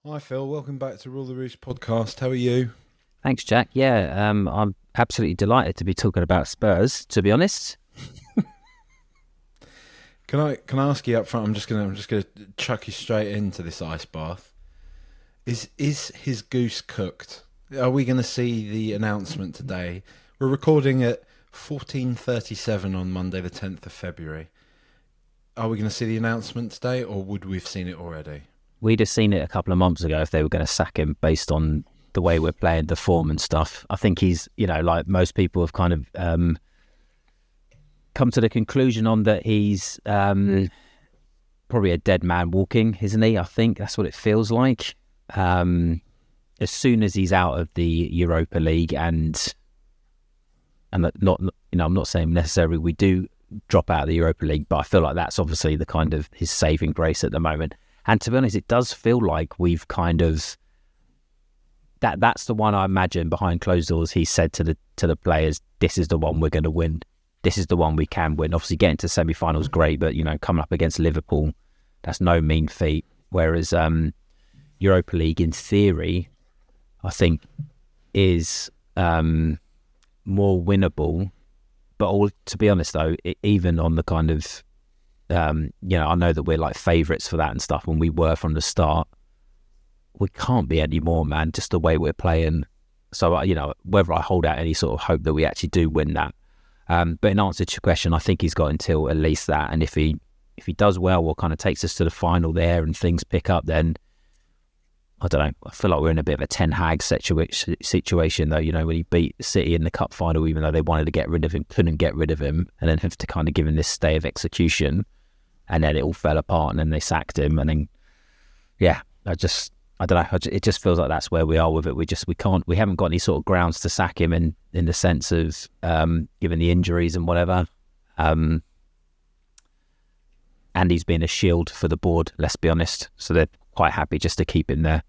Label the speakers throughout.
Speaker 1: Hi Phil, welcome back to Rule the Roost podcast. How are you?
Speaker 2: Thanks, Jack. Yeah, I'm absolutely delighted to be talking about Spurs, to be honest.
Speaker 1: Can I ask you up front? I'm just gonna chuck you straight into this ice bath. Is his goose cooked? Are we going to see the announcement today? We're recording at 14:37 on Monday, the 10th of February. Are we going to see the announcement today, or would we have seen it already?
Speaker 2: We'd have seen it a couple of months ago if they were going to sack him based on the way we're playing, the form and stuff. I think he's, like most people have kind of come to the conclusion on that he's probably a dead man walking, isn't he? I think that's what it feels like. As soon as he's out of the Europa League and not, I'm not saying necessarily we do drop out of the Europa League, but I feel like that's obviously the kind of his saving grace at the moment. And to be honest, it does feel like we've kind of that's the one I imagine behind closed doors. He said to the players, "This is the one we're going to win. This is the one we can win." Obviously, getting to semi-finals great, but coming up against Liverpool, that's no mean feat. Whereas Europa League, in theory, I think is more winnable. But to be honest, though, even on the kind of I know that we're like favourites for that and stuff when we were from the start. We can't be anymore, man, just the way we're playing. So, whether I hold out any sort of hope that we actually do win that. But in answer to your question, I think he's got until at least that. And if he does well or kind of takes us to the final there and things pick up, then I don't know. I feel like we're in a bit of a Ten Hag situation, though, when he beat City in the cup final, even though they wanted to get rid of him, couldn't get rid of him, and then have to kind of give him this stay of execution. And then it all fell apart and then they sacked him. And then, yeah, I don't know. It just feels like that's where we are with it. We haven't got any sort of grounds to sack him in the sense of given the injuries and whatever. And he's been a shield for the board, let's be honest. So they're quite happy just to keep him there.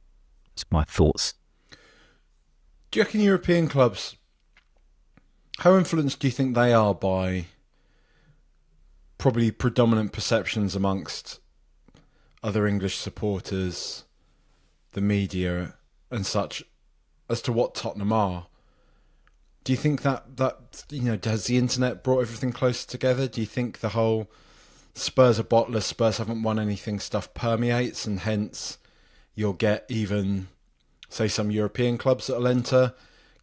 Speaker 2: That's my thoughts.
Speaker 1: Do you reckon European clubs, how influenced do you think they are by probably predominant perceptions amongst other English supporters, the media and such, as to what Tottenham are? Do you think that has the internet brought everything closer together? Do you think the whole Spurs are bottlers, Spurs haven't won anything stuff permeates, and hence you'll get even, say, some European clubs that'll enter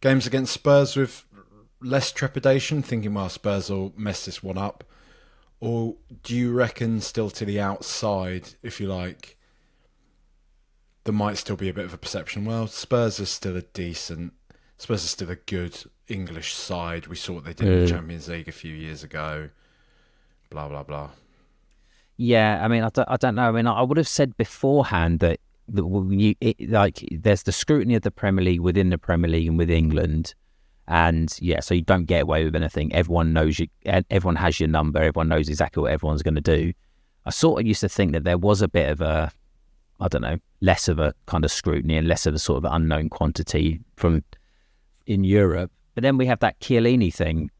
Speaker 1: games against Spurs with less trepidation, thinking, well, Spurs will mess this one up? Or do you reckon still to the outside, if you like, there might still be a bit of a perception, well, Spurs are still a good English side. We saw what they did in the Champions League a few years ago, blah, blah, blah.
Speaker 2: Yeah, I mean, I don't know. I mean, I would have said beforehand that there's the scrutiny of the Premier League within the Premier League and with England. And yeah, so you don't get away with anything. Everyone knows you. Everyone has your number. Everyone knows exactly what everyone's going to do. I sort of used to think that there was a bit of a, I don't know, less of a kind of scrutiny and less of a sort of unknown quantity from in Europe. But then we have that Chiellini thing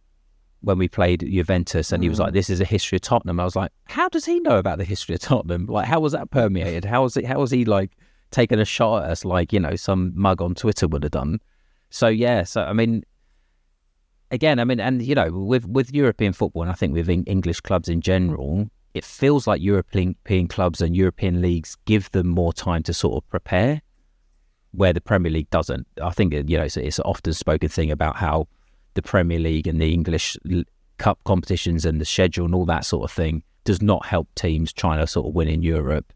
Speaker 2: when we played Juventus, and he was like, "This is a history of Tottenham." I was like, "How does he know about the history of Tottenham? Like, how was that permeated? How was he like taking a shot at us like some mug on Twitter would have done?" So yeah, I mean. Again, I mean, and with European football, and I think with English clubs in general, it feels like European clubs and European leagues give them more time to sort of prepare, where the Premier League doesn't. I think it's an often spoken thing about how the Premier League and the English Cup competitions and the schedule and all that sort of thing does not help teams trying to sort of win in Europe.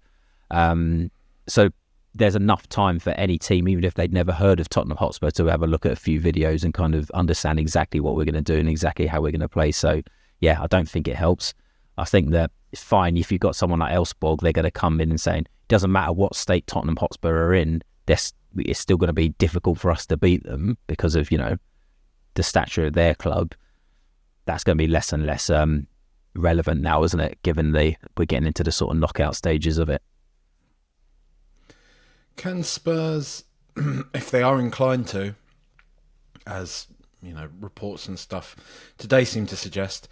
Speaker 2: So there's enough time for any team, even if they'd never heard of Tottenham Hotspur, to have a look at a few videos and kind of understand exactly what we're going to do and exactly how we're going to play. So, yeah, I don't think it helps. I think that it's fine if you've got someone like Elfsborg, they're going to come in and saying, it doesn't matter what state Tottenham Hotspur are in, it's still going to be difficult for us to beat them because of, the stature of their club. That's going to be less and less relevant now, isn't it, given we're getting into the sort of knockout stages of it.
Speaker 1: Can Spurs, if they are inclined to, as reports and stuff today seem to suggest,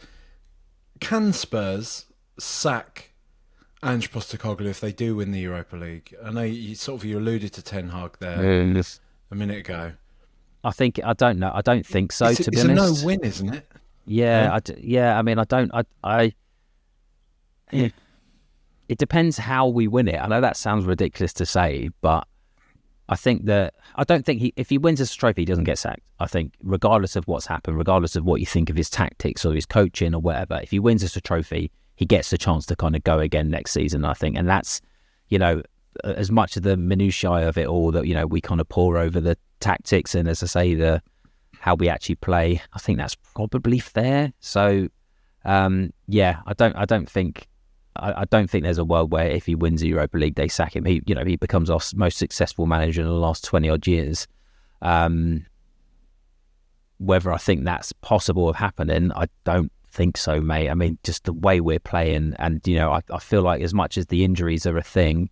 Speaker 1: can Spurs sack Ange Postecoglou if they do win the Europa League? I know you alluded to Ten Hag there a minute ago.
Speaker 2: I don't know. I don't think so. To be honest,
Speaker 1: it's a no-win, isn't it?
Speaker 2: Yeah, yeah. I mean, I don't. It depends how we win it. I know that sounds ridiculous to say, but I don't think if he wins this trophy, he doesn't get sacked. I think regardless of what's happened, regardless of what you think of his tactics or his coaching or whatever, if he wins this trophy, he gets the chance to kind of go again next season, I think. And that's, as much of the minutiae of it all that, we kind of pour over the tactics and, as I say, how we actually play, I think that's probably fair. So, I don't think there's a world where if he wins the Europa League, they sack him. He becomes our most successful manager in the last 20 odd years. Whether I think that's possible of happening, I don't think so, mate. I mean, just the way we're playing, and I feel like as much as the injuries are a thing,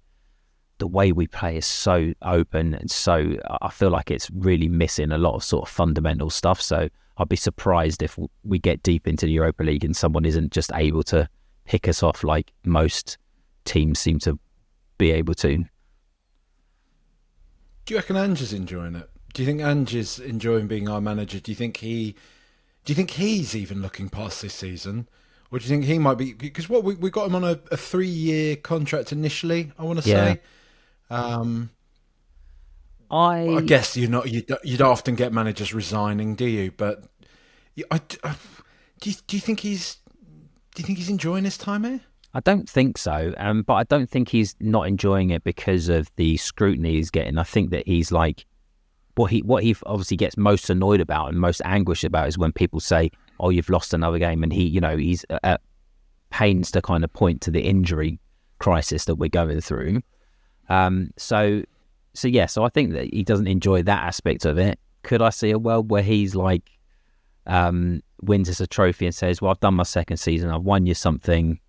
Speaker 2: the way we play is so open, and so I feel like it's really missing a lot of sort of fundamental stuff. So I'd be surprised if we get deep into the Europa League and someone isn't just able to pick us off like most teams seem to be able to.
Speaker 1: Do you reckon Ange is enjoying it? Do you think Ange is enjoying being our manager? Do you think he's even looking past this season? Or do you think he might be... Because we got him on a 3-year contract initially, I want to say. I guess you don't often get managers resigning, do you? But do you think he's enjoying his time here?
Speaker 2: I don't think so, but I don't think he's not enjoying it because of the scrutiny he's getting. I think that he's like, what he obviously gets most annoyed about and most anguished about is when people say, "Oh, you've lost another game," and he's at pains to kind of point to the injury crisis that we're going through. So I think that he doesn't enjoy that aspect of it. Could I see a world where he's like, wins us a trophy and says, "Well, I've done my second season, I've won you something,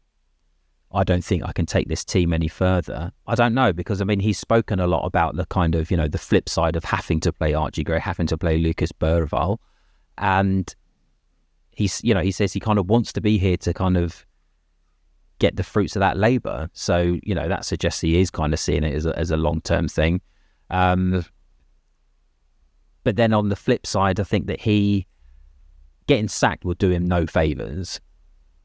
Speaker 2: I don't think I can take this team any further"? I don't know, because I mean, he's spoken a lot about the kind of, the flip side of having to play Archie Gray, having to play Lucas Berval, and he says he kind of wants to be here to kind of get the fruits of that labour. So, that suggests he is kind of seeing it as a long-term thing. But then on the flip side, I think that getting sacked will do him no favours.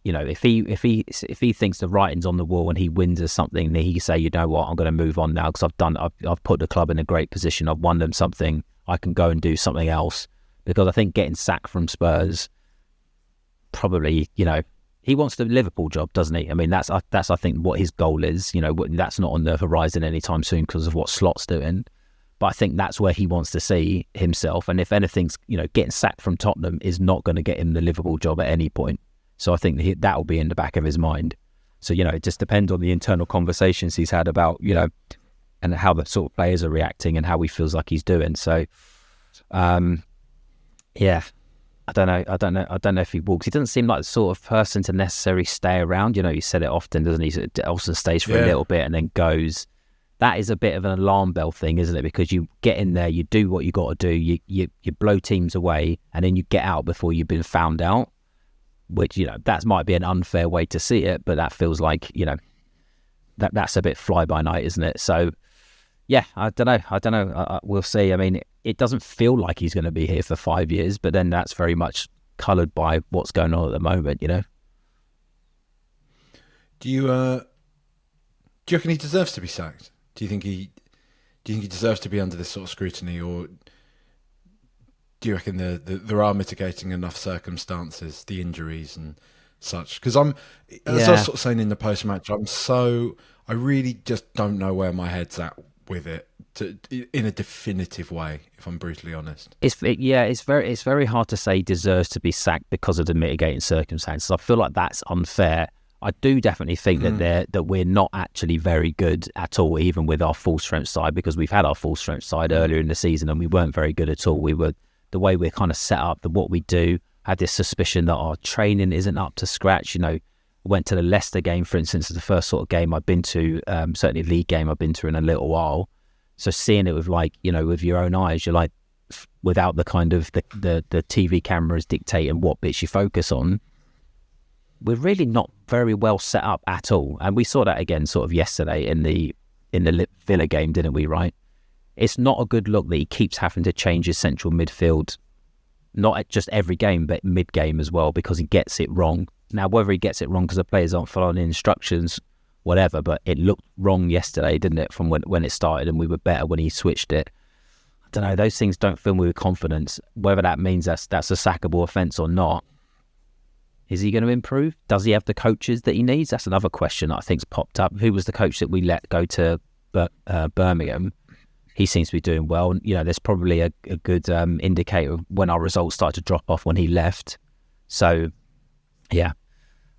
Speaker 2: If he thinks the writing's on the wall and he wins or something, then he can say, "You know what, I'm going to move on now because I've put the club in a great position. I've won them something. I can go and do something else." Because I think getting sacked from Spurs, probably, he wants the Liverpool job, doesn't he? I mean, that's I think what his goal is. That's not on the horizon anytime soon because of what Slot's doing. But I think that's where he wants to see himself. And if anything's, getting sacked from Tottenham is not going to get him the Liverpool job at any point. So I think that will be in the back of his mind. So, it just depends on the internal conversations he's had about, and how the sort of players are reacting and how he feels like he's doing. So, yeah, I don't know if he walks. He doesn't seem like the sort of person to necessarily stay around. He said it often, doesn't he? He also stays for a little bit and then goes. That is a bit of an alarm bell thing, isn't it? Because you get in there, you do what you got to do, you blow teams away, and then you get out before you've been found out. Which, that might be an unfair way to see it, but that feels like, that's a bit fly by night, isn't it? So, yeah, I don't know. We'll see. I mean, it doesn't feel like he's going to be here for 5 years, but then that's very much coloured by what's going on at the moment,
Speaker 1: Do you reckon he deserves to be sacked? Do you think he deserves to be under this sort of scrutiny, or do you reckon there are mitigating enough circumstances, the injuries and such? Because as I was sort of saying in the post-match, I really just don't know where my head's at with it in a definitive way, if I'm brutally honest.
Speaker 2: It's very hard to say he deserves to be sacked because of the mitigating circumstances. I feel like that's unfair. I do definitely think that we're not actually very good at all, even with our full strength side, because we've had our full strength side earlier in the season and we weren't very good at all. The way we're kind of set up, what we do, I had this suspicion that our training isn't up to scratch. I went to the Leicester game, for instance, the first sort of game I've been to, certainly league game I've been to in a little while. So seeing it with with your own eyes, you're like, without the kind of the TV cameras dictating what bits you focus on, we're really not very well set up at all. And we saw that again sort of yesterday in the Villa game, didn't we, right? It's not a good look that he keeps having to change his central midfield, not at just every game, but mid-game as well, because he gets it wrong. Now, whether he gets it wrong because the players aren't following instructions, whatever, but it looked wrong yesterday, didn't it, from when it started, and we were better when he switched it. I don't know, those things don't fill me with confidence. Whether that means that's a sackable offence or not, is he going to improve? Does he have the coaches that he needs? That's another question that I think's popped up. Who was the coach that we let go to Birmingham? He seems to be doing well. You know, there's probably a good indicator of when our results started to drop off when he left. So, yeah,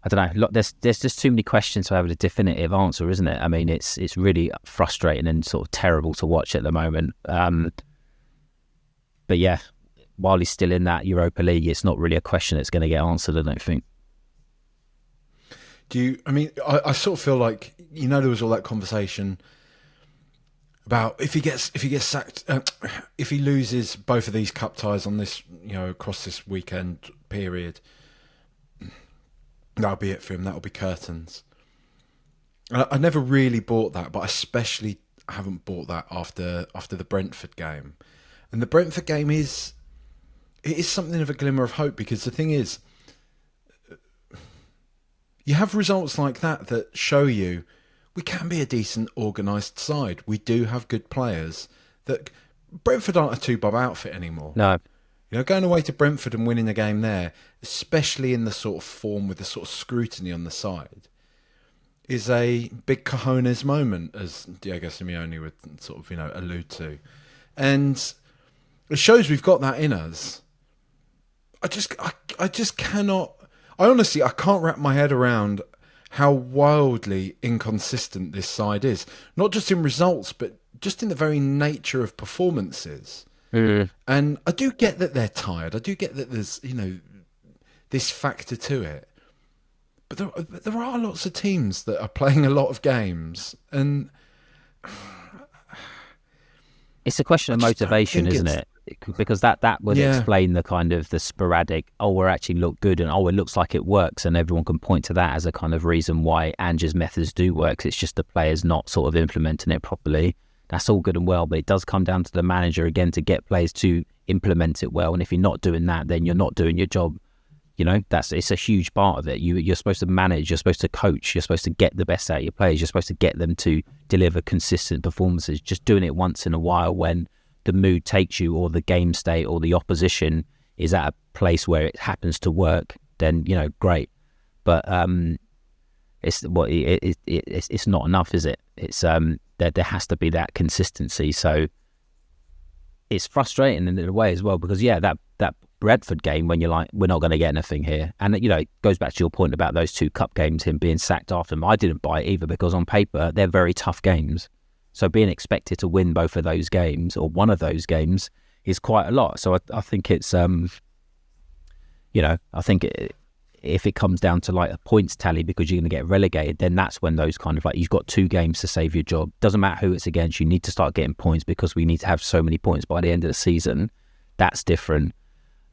Speaker 2: I don't know. Look, there's just too many questions to have a definitive answer, isn't it? I mean, it's really frustrating and sort of terrible to watch at the moment. But yeah, while he's still in that Europa League, it's not really a question that's going to get answered, I don't think.
Speaker 1: I sort of feel like, you know, there was all that conversation about if he gets sacked, if he loses both of these cup ties on this, you know, across this weekend period, that'll be it for him. That'll be curtains. I never really bought that, but I especially haven't bought that after the Brentford game. And the Brentford game is something of a glimmer of hope, because the thing is, you have results like that show you we can be a decent organised side. We do have good players. That Brentford aren't a two-bob outfit anymore.
Speaker 2: No.
Speaker 1: You know, going away to Brentford and winning a game there, especially in the sort of form with the sort of scrutiny on the side, is a big cojones moment, as Diego Simeone would sort of, you know, allude to. And it shows we've got that in us. I just cannot... I can't wrap my head around how wildly inconsistent this side is. Not just in results, but just in the very nature of performances.
Speaker 2: Mm.
Speaker 1: And I do get that they're tired. I do get that there's, you know, this factor to it. But there are lots of teams that are playing a lot of games, and
Speaker 2: it's a question of motivation, isn't it? Because that would explain the kind of the sporadic, we actually look good, and it looks like it works, and everyone can point to that as a kind of reason why Ange's methods do work. It's just the players not sort of implementing it properly. That's all good and well, but it does come down to the manager again to get players to implement it well. And if you're not doing that, then you're not doing your job. You know, it's a huge part of it. You're supposed to manage, you're supposed to coach, you're supposed to get the best out of your players, you're supposed to get them to deliver consistent performances. Just doing it once in a while when the mood takes you, or the game state, or the opposition is at a place where it happens to work, then, you know, great. But it's not enough, is it? It's there has to be that consistency. So it's frustrating in a way as well, because that Bradford game, when you're like, we're not going to get anything here, and you know, it goes back to your point about those two cup games, him being sacked after them. I didn't buy it either, because on paper they're very tough games. So being expected to win both of those games, or one of those games, is quite a lot. So I think it's, you know, I think if it comes down to like a points tally because you're going to get relegated, then that's when those kind of like, you've got 2 games to save your job. Doesn't matter who it's against, you need to start getting points because we need to have so many points by the end of the season. That's different.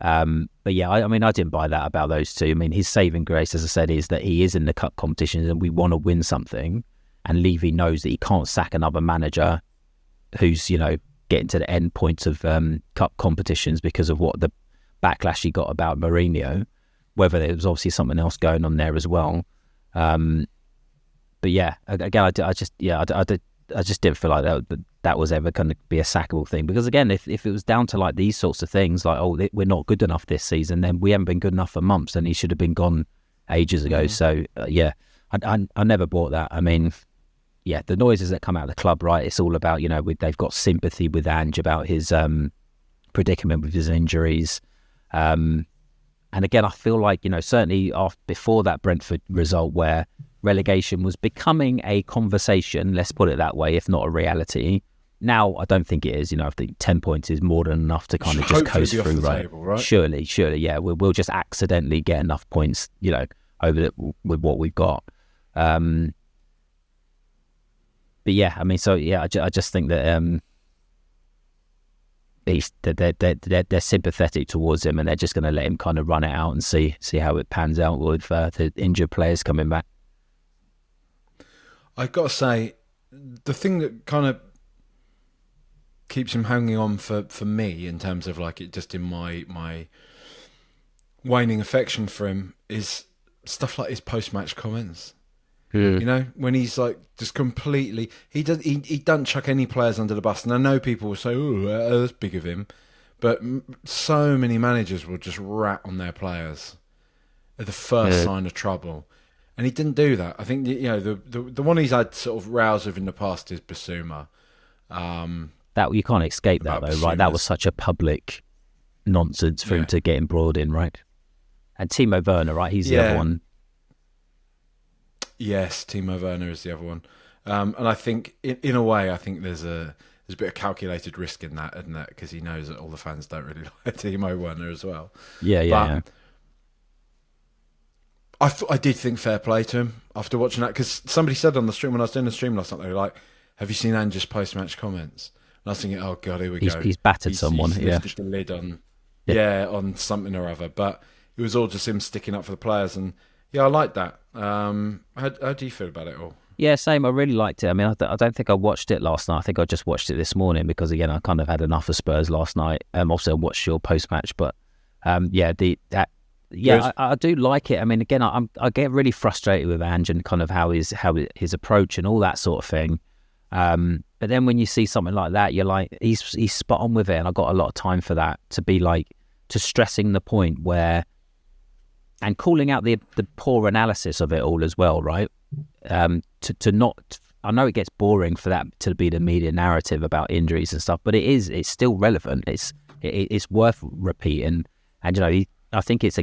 Speaker 2: But yeah, I mean, I didn't buy that about those two. I mean, his saving grace, as I said, is that he is in the cup competitions and we want to win something. And Levy knows that he can't sack another manager who's, you know, getting to the end points of cup competitions because of what the backlash he got about Mourinho. Whether there was obviously something else going on there as well. But yeah, again, I just didn't feel like that was ever going to be a sackable thing. Because again, if it was down to like these sorts of things, like, we're not good enough this season, then we haven't been good enough for months, and he should have been gone ages ago. So yeah, I never bought that. I mean, yeah, the noises that come out of the club, right? It's all about, you know, they've got sympathy with Ange about his predicament with his injuries. And again, I feel like, you know, certainly before that Brentford result where relegation was becoming a conversation, let's put it that way, if not a reality. Now, I don't think it is. You know, I think 10 points is more than enough to kind of just coast through, right? Table, right? Surely, yeah. We'll just accidentally get enough points, you know, with what we've got. But yeah, I mean, so yeah, I just think that, they're sympathetic towards him, and they're just going to let him kind of run it out and see how it pans out with the injured players coming back.
Speaker 1: I got to say, the thing that kind of keeps him hanging on for me in terms of like it just in my waning affection for him is stuff like his post-match comments. You know, when he's like just completely, he doesn't chuck any players under the bus. And I know people will say, "Oh, that's big of him," but so many managers will just rat on their players at the first sign of trouble, and he didn't do that. I think the one he's had sort of rows with in the past is Basuma.
Speaker 2: That you can't escape that though, right? That was such a public nonsense for him to get embroiled in, right? And Timo Werner, right? He's the other one.
Speaker 1: Yes, Timo Werner is the other one, and I think in a way, I think there's a bit of calculated risk in that, isn't there? Because he knows that all the fans don't really like Timo Werner as well.
Speaker 2: Yeah.
Speaker 1: I did think fair play to him after watching that, because somebody said on the stream when I was doing the stream last night, they were like, "Have you seen Ange's post-match comments?" And I was thinking, "Oh God, here we go."
Speaker 2: He's battered someone.
Speaker 1: He's lifted the lid on, on something or other. But it was all just him sticking up for the players, and I like that. How do you feel about it all?
Speaker 2: Yeah, same. I really liked it. I mean, I don't think I watched it last night. I think I just watched it this morning because, again, I kind of had enough of Spurs last night. Also watched your post-match, but I do like it. I mean, again, I get really frustrated with Ange and kind of how his approach and all that sort of thing. But then when you see something like that, you're like, he's spot on with it, and I got a lot of time for that to stressing the point where. And calling out the poor analysis of it all as well, right? To not, I know it gets boring for that to be the media narrative about injuries and stuff, but it's still relevant. It's worth repeating, and I think he's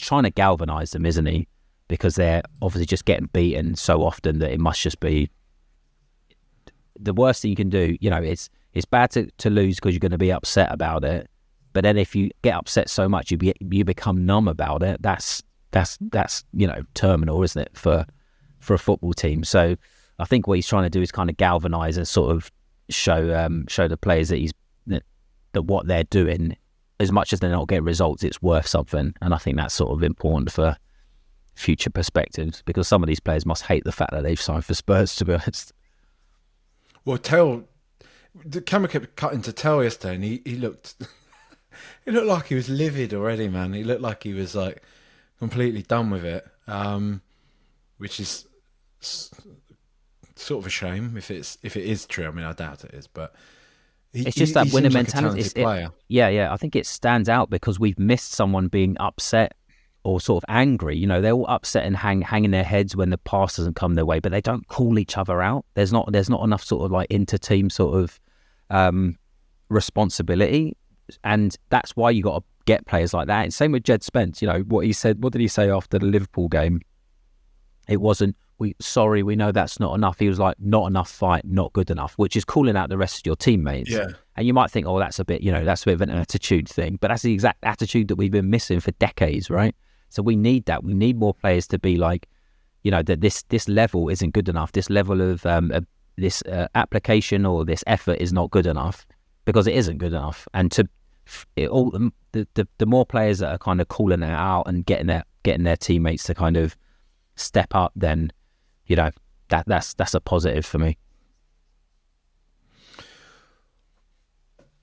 Speaker 2: trying to galvanise them, isn't he? Because they're obviously just getting beaten so often that it must just be the worst thing you can do. It's bad to lose because you're going to be upset about it. But then if you get upset so much, you become numb about it. That's terminal, isn't it, for a football team? So I think what he's trying to do is kind of galvanise and sort of show the players that what they're doing, as much as they're not getting results, it's worth something. And I think that's sort of important for future perspectives, because some of these players must hate the fact that they've signed for Spurs, to be honest.
Speaker 1: Well, the camera kept cutting to Tell yesterday, and he looked. It looked like he was livid already, man. He looked like he was like completely done with it, which is sort of a shame if it is true. I mean, I doubt it is, but
Speaker 2: it's just that winner mentality.
Speaker 1: I
Speaker 2: think it stands out because we've missed someone being upset or sort of angry. They're all upset and hanging their heads when the pass doesn't come their way, but they don't call each other out. There's not enough sort of like inter-team sort of responsibility. And that's why you got to get players like that. And same with Jed Spence. What he said. What did he say after the Liverpool game? It wasn't, we know that's not enough. He was like, not enough fight, not good enough, which is calling out the rest of your teammates.
Speaker 1: Yeah.
Speaker 2: And you might think, oh, that's a bit of an attitude thing. But that's the exact attitude that we've been missing for decades, right? So we need that. We need more players to be like, that this level isn't good enough. This level of this application or this effort is not good enough, because it isn't good enough. And the more players that are kind of calling it out and getting their teammates to kind of step up, then that's a positive for me.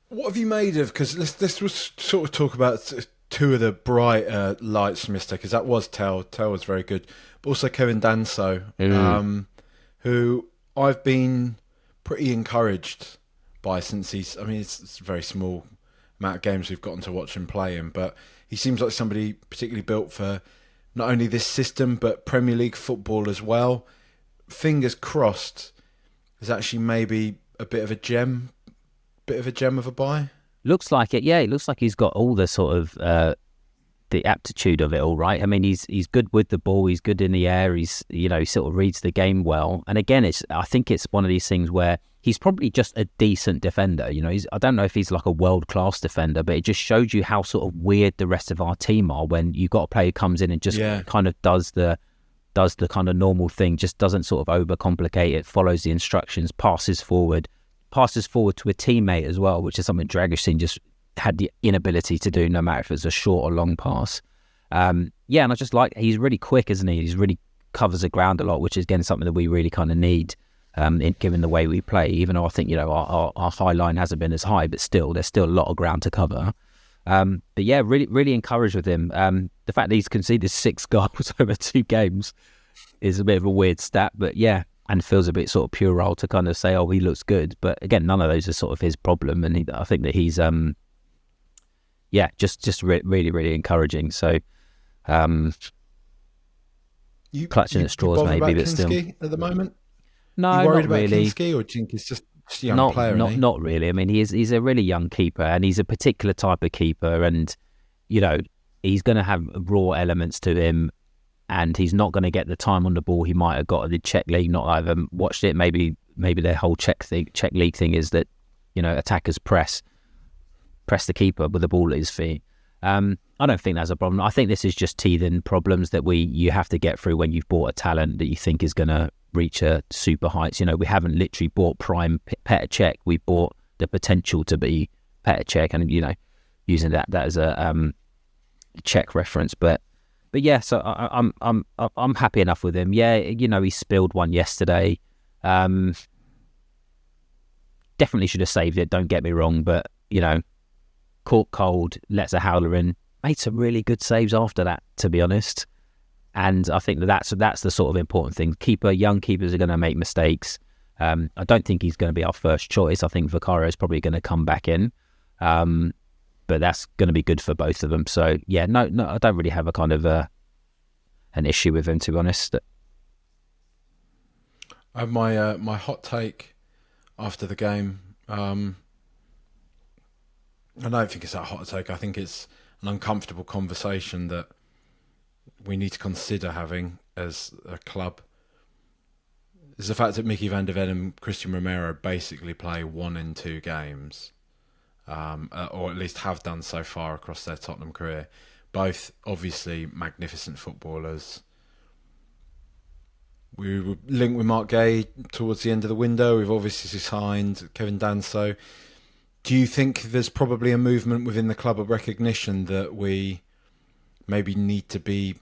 Speaker 1: What have you made of? Because this was sort of talk about two of the bright lights from yesterday, because that was Tell was very good, but also Kevin Danso, who I've been pretty encouraged by since it's a very small amount of games we've gotten to watch him play in, but he seems like somebody particularly built for not only this system but Premier League football as well. Fingers crossed, is actually maybe a bit of a gem of a buy.
Speaker 2: Looks like it. Yeah, it looks like he's got all the sort of the aptitude of it all, right? I mean, he's good with the ball. He's good in the air. He's he sort of reads the game well. And again, I think it's one of these things where he's probably just a decent defender. I don't know if he's like a world-class defender, but it just shows you how sort of weird the rest of our team are when you've got a player who comes in and just kind of does the kind of normal thing, just doesn't sort of overcomplicate it, follows the instructions, passes forward to a teammate as well, which is something Dragusin just had the inability to do, no matter if it's a short or long pass. And I just like, he's really quick, isn't he? He's really covers the ground a lot, which is again something that we really kind of need, given the way we play. Even though I think our high line hasn't been as high, but still there's still a lot of ground to cover. But yeah, really encouraged with him. The fact that he's conceded 6 goals over 2 games is a bit of a weird stat, but yeah, and feels a bit sort of puerile to kind of say, oh, he looks good. But again, none of those are sort of his problem, and I think that he's just really encouraging. So clutching at straws maybe, but still.
Speaker 1: At the moment,
Speaker 2: no,
Speaker 1: you worried
Speaker 2: not
Speaker 1: about
Speaker 2: really.
Speaker 1: Kinski, or do you think he's just a young player?
Speaker 2: Not really. I mean, he's a really young keeper, and he's a particular type of keeper, and he's going to have raw elements to him, and he's not going to get the time on the ball he might have got at the Czech League. Not that I've watched it. Maybe their whole Czech League thing is that attackers press the keeper with the ball at his feet. I don't think that's a problem. I think this is just teething problems that you have to get through when you've bought a talent that you think is going to reach a super heights. We haven't literally bought prime Petr Cech. We bought the potential to be Petr Cech, and using that as a Czech reference. But yeah, so I'm happy enough with him. Yeah, he spilled one yesterday. Definitely should have saved it. Don't get me wrong, but caught cold, lets a howler in. Made some really good saves after that, to be honest. And I think that's the sort of important thing. Young keepers are going to make mistakes. I don't think he's going to be our first choice. I think Vicario is probably going to come back in. But that's going to be good for both of them. So yeah, no, I don't really have a kind of an issue with him, to be honest.
Speaker 1: My hot take after the game. I don't think it's that hot take. I think it's an uncomfortable conversation that we need to consider having as a club. Is the fact that Mickey van der Ven and Christian Romero basically play 1 in 2 games, or at least have done so far across their Tottenham career. Both obviously magnificent footballers. We were linked with Mark Gay towards the end of the window. We've obviously signed Kevin Danso. Do you think there's probably a movement within the club of recognition that we maybe need to be,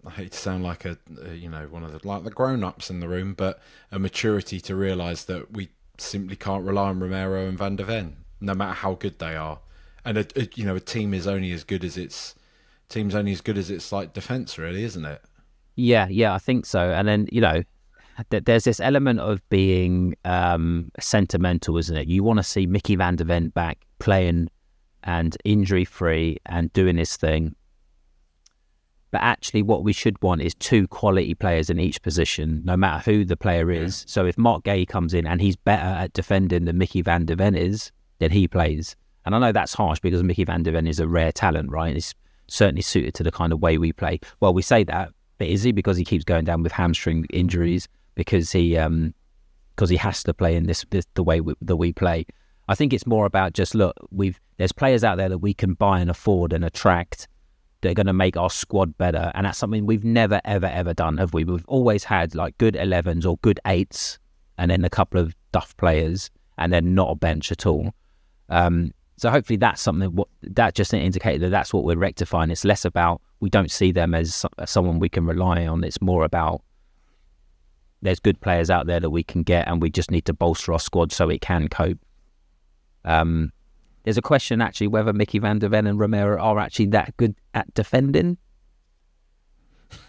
Speaker 1: I hate to sound like one of the grown-ups in the room, but a maturity to realise that we simply can't rely on Romero and Van der Ven, no matter how good they are. And a team is only as good as its like defence, really, isn't it?
Speaker 2: Yeah, I think so. And then there's this element of being sentimental, isn't it? You want to see Mickey van der Ven back playing and injury-free and doing his thing. But actually what we should want is 2 quality players in each position, no matter who the player is. So if Mark Gay comes in and he's better at defending than Mickey van der Ven is, then he plays. And I know that's harsh because Mickey van der Ven is a rare talent, right? He's certainly suited to the kind of way we play. Well, we say that, but is he? Because he keeps going down with hamstring injuries, because he has to play in this the way that we play. I think it's more about just, look, there's players out there that we can buy and afford and attract that are going to make our squad better, and that's something we've never ever done, have we? We've always had like good 11s or good 8s, and then a couple of duff players, and then not a bench at all. So hopefully that's something that just indicated that that's what we're rectifying. It's less about, we don't see them as someone we can rely on. It's more about, there's good players out there that we can get, and we just need to bolster our squad so it can cope. There's a question actually whether Mickey van der Ven and Romero are actually that good at defending.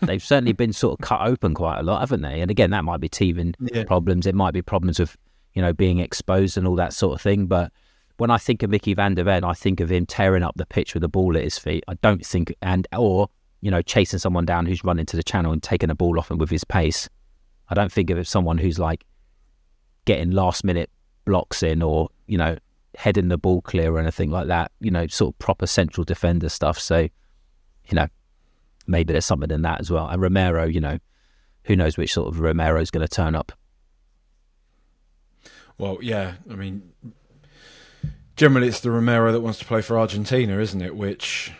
Speaker 2: They've certainly been sort of cut open quite a lot, haven't they? And again, that might be teething problems. It might be problems with being exposed and all that sort of thing. But when I think of Mickey van der Ven, I think of him tearing up the pitch with the ball at his feet. I don't think, or chasing someone down who's running to the channel and taking the ball off him with his pace. I don't think of it as someone who's like getting last minute blocks in, or heading the ball clear or anything like that. Sort of proper central defender stuff. So maybe there's something in that as well. And Romero, who knows which sort of Romero is going to turn up.
Speaker 1: Well, yeah, I mean, generally it's the Romero that wants to play for Argentina, isn't it? Which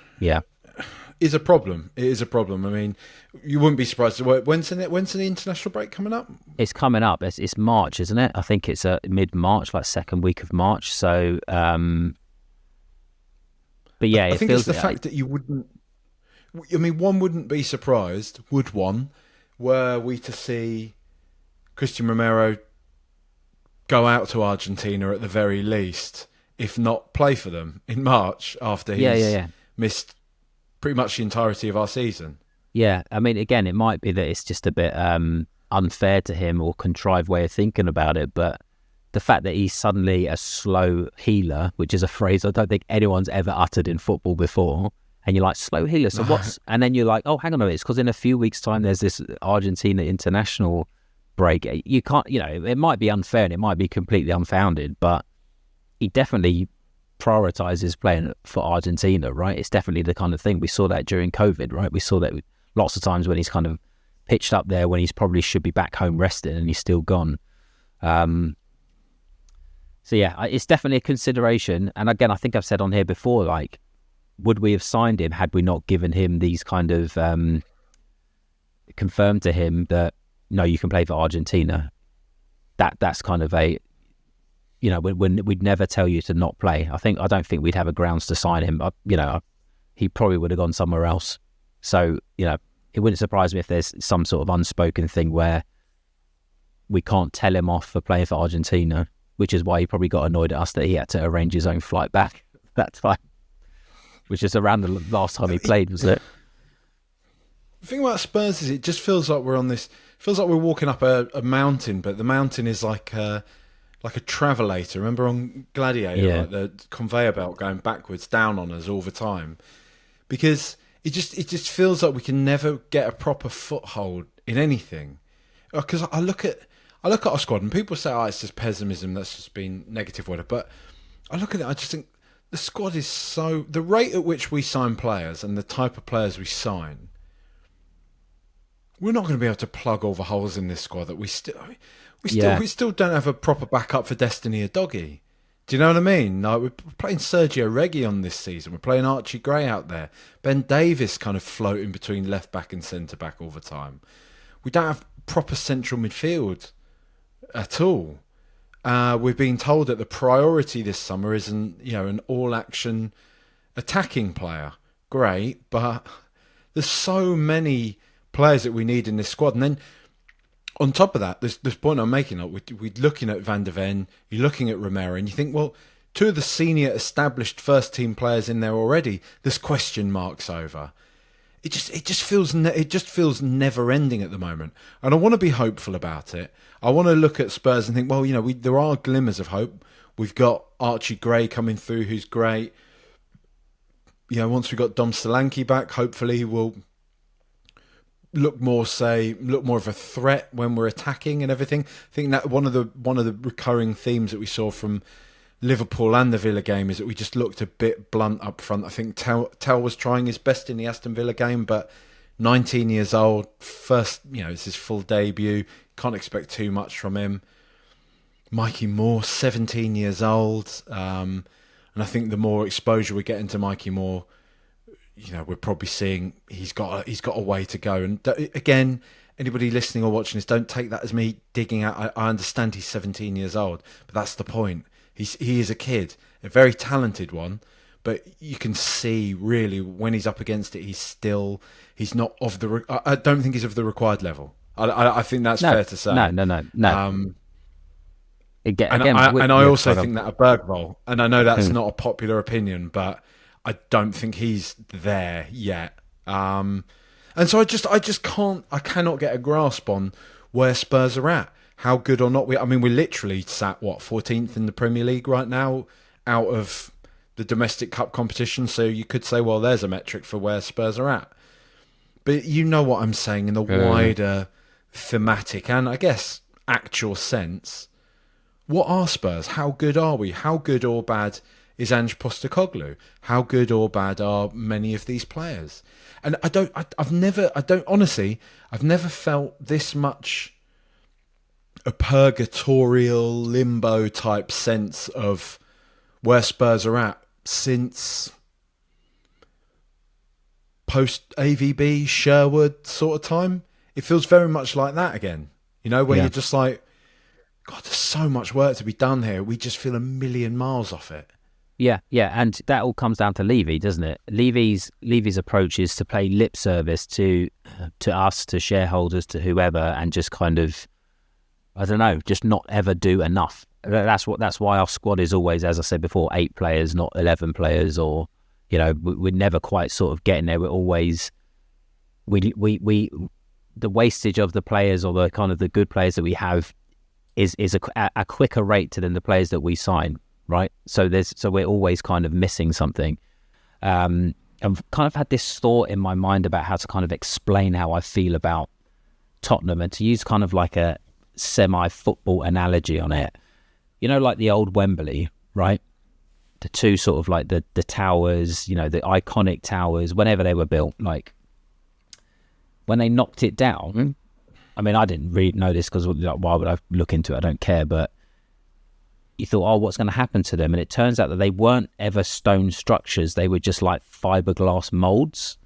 Speaker 1: is a problem. It is a problem. I mean, you wouldn't be surprised. When's the international break coming up?
Speaker 2: It's coming up. It's March, isn't it? I think it's mid-March, like second week of March. So But yeah,
Speaker 1: I
Speaker 2: it
Speaker 1: think it's
Speaker 2: feels
Speaker 1: the fact that you wouldn't. I mean, one wouldn't be surprised, would one, were we to see Christian Romero go out to Argentina at the very least, if not play for them in March after
Speaker 2: yeah, yeah,
Speaker 1: he's
Speaker 2: yeah.
Speaker 1: missed pretty much the entirety of our season.
Speaker 2: Yeah, I mean, again, it might be that it's just a bit unfair to him or contrived way of thinking about it, but the fact that he's suddenly a slow healer, which is a phrase I don't think anyone's ever uttered in football before, and you're like, slow healer, so
Speaker 1: No.
Speaker 2: what's... And then you're like, oh, hang on a minute, it's because in a few weeks' time there's this Argentina international break. You can't, it might be unfair and it might be completely unfounded, but he definitely prioritizes playing for Argentina, right? It's definitely the kind of thing. We saw that during COVID, right? We saw that lots of times when he's kind of pitched up there when he's probably should be back home resting and he's still gone. So yeah, it's definitely a consideration. And again, I think I've said on here before, like, would we have signed him had we not given him these kind of confirmed to him that no, you can play for Argentina? That's kind of a, when we'd never tell you to not play. I don't think we'd have a grounds to sign him. He probably would have gone somewhere else. So it wouldn't surprise me if there's some sort of unspoken thing where we can't tell him off for playing for Argentina, which is why he probably got annoyed at us that he had to arrange his own flight back that time, which is around the last time he played, was it?
Speaker 1: The thing about Spurs is it just feels like we're walking up a mountain, but the mountain is like a travelator. Remember on Gladiator,
Speaker 2: Yeah.
Speaker 1: like the conveyor belt going backwards down on us all the time, because it just feels like we can never get a proper foothold in anything. Because I look at our squad and people say, "Oh, it's just pessimism. That's just been negative, whatever." But I look at it, I just think the squad is the rate at which we sign players and the type of players we sign. We're not going to be able to plug all the holes in this squad that we still don't have a proper backup for Destiny or Doggy. Do you know what I mean? Like, we're playing Sergio Reguilon this season. We're playing Archie Gray out there. Ben Davies kind of floating between left back and centre back all the time. We don't have proper central midfield at all. We're being told that the priority this summer is an all-action attacking player. Great, but there's so many players that we need in this squad. And then on top of that, this point I'm making, we're looking at Van der Ven, you're looking at Romero, and you think, well, two of the senior established first-team players in there already, there's question marks over. It just feels never-ending at the moment. And I want to be hopeful about it. I want to look at Spurs and think, well, there are glimmers of hope. We've got Archie Gray coming through, who's great. Once we got Dom Solanke back, hopefully he will look more of a threat when we're attacking and everything. I think that one of the recurring themes that we saw from Liverpool and the Villa game is that we just looked a bit blunt up front. I think Tell was trying his best in the Aston Villa game, but 19 years old, first, it's his full debut. Can't expect too much from him. Mikey Moore, 17 years old, and I think the more exposure we get into Mikey Moore, we're probably seeing he's got a way to go. And again, anybody listening or watching this, don't take that as me digging out. I understand he's 17 years old, but that's the point. He is a kid, a very talented one, but you can see really when he's up against it, he's not of the. I don't think he's of the required level. I think that's fair to say.
Speaker 2: No.
Speaker 1: I also think that a Bergvall, and I know that's not a popular opinion, but I don't think he's there yet. And so I cannot get a grasp on where Spurs are at. How good or not we're literally sat, 14th in the Premier League right now out of the domestic cup competition. So you could say, well, there's a metric for where Spurs are at. But you know what I'm saying in the wider thematic and I guess actual sense. What are Spurs? How good are we? How good or bad is Ange Postecoglou? How good or bad are many of these players? And I've never felt this much a purgatorial limbo type sense of where Spurs are at since post AVB Sherwood sort of time. It feels very much like that again, where you're just like, God, there's so much work to be done here. We just feel a million miles off it.
Speaker 2: Yeah, and that all comes down to Levy, doesn't it? Levy's approach is to play lip service to us, to shareholders, to whoever, and just kind of, I don't know, just not ever do enough. That's why our squad is always, as I said before, 8 players, not 11 players, or we're never quite sort of getting there. We're always we the wastage of the players, or the kind of the good players that we have, is a quicker rate than the players that we sign. Right, so we're always kind of missing something. I've kind of had this thought in my mind about how to kind of explain how I feel about Tottenham, and to use kind of like a semi-football analogy on it. Like the old Wembley, right? The two sort of like the towers, the iconic towers, whenever they were built, like when they knocked it down. I mean, I didn't really know this because why would I look into it? I don't care, but you thought, oh, what's going to happen to them? And it turns out that they weren't ever stone structures. They were just like fiberglass molds.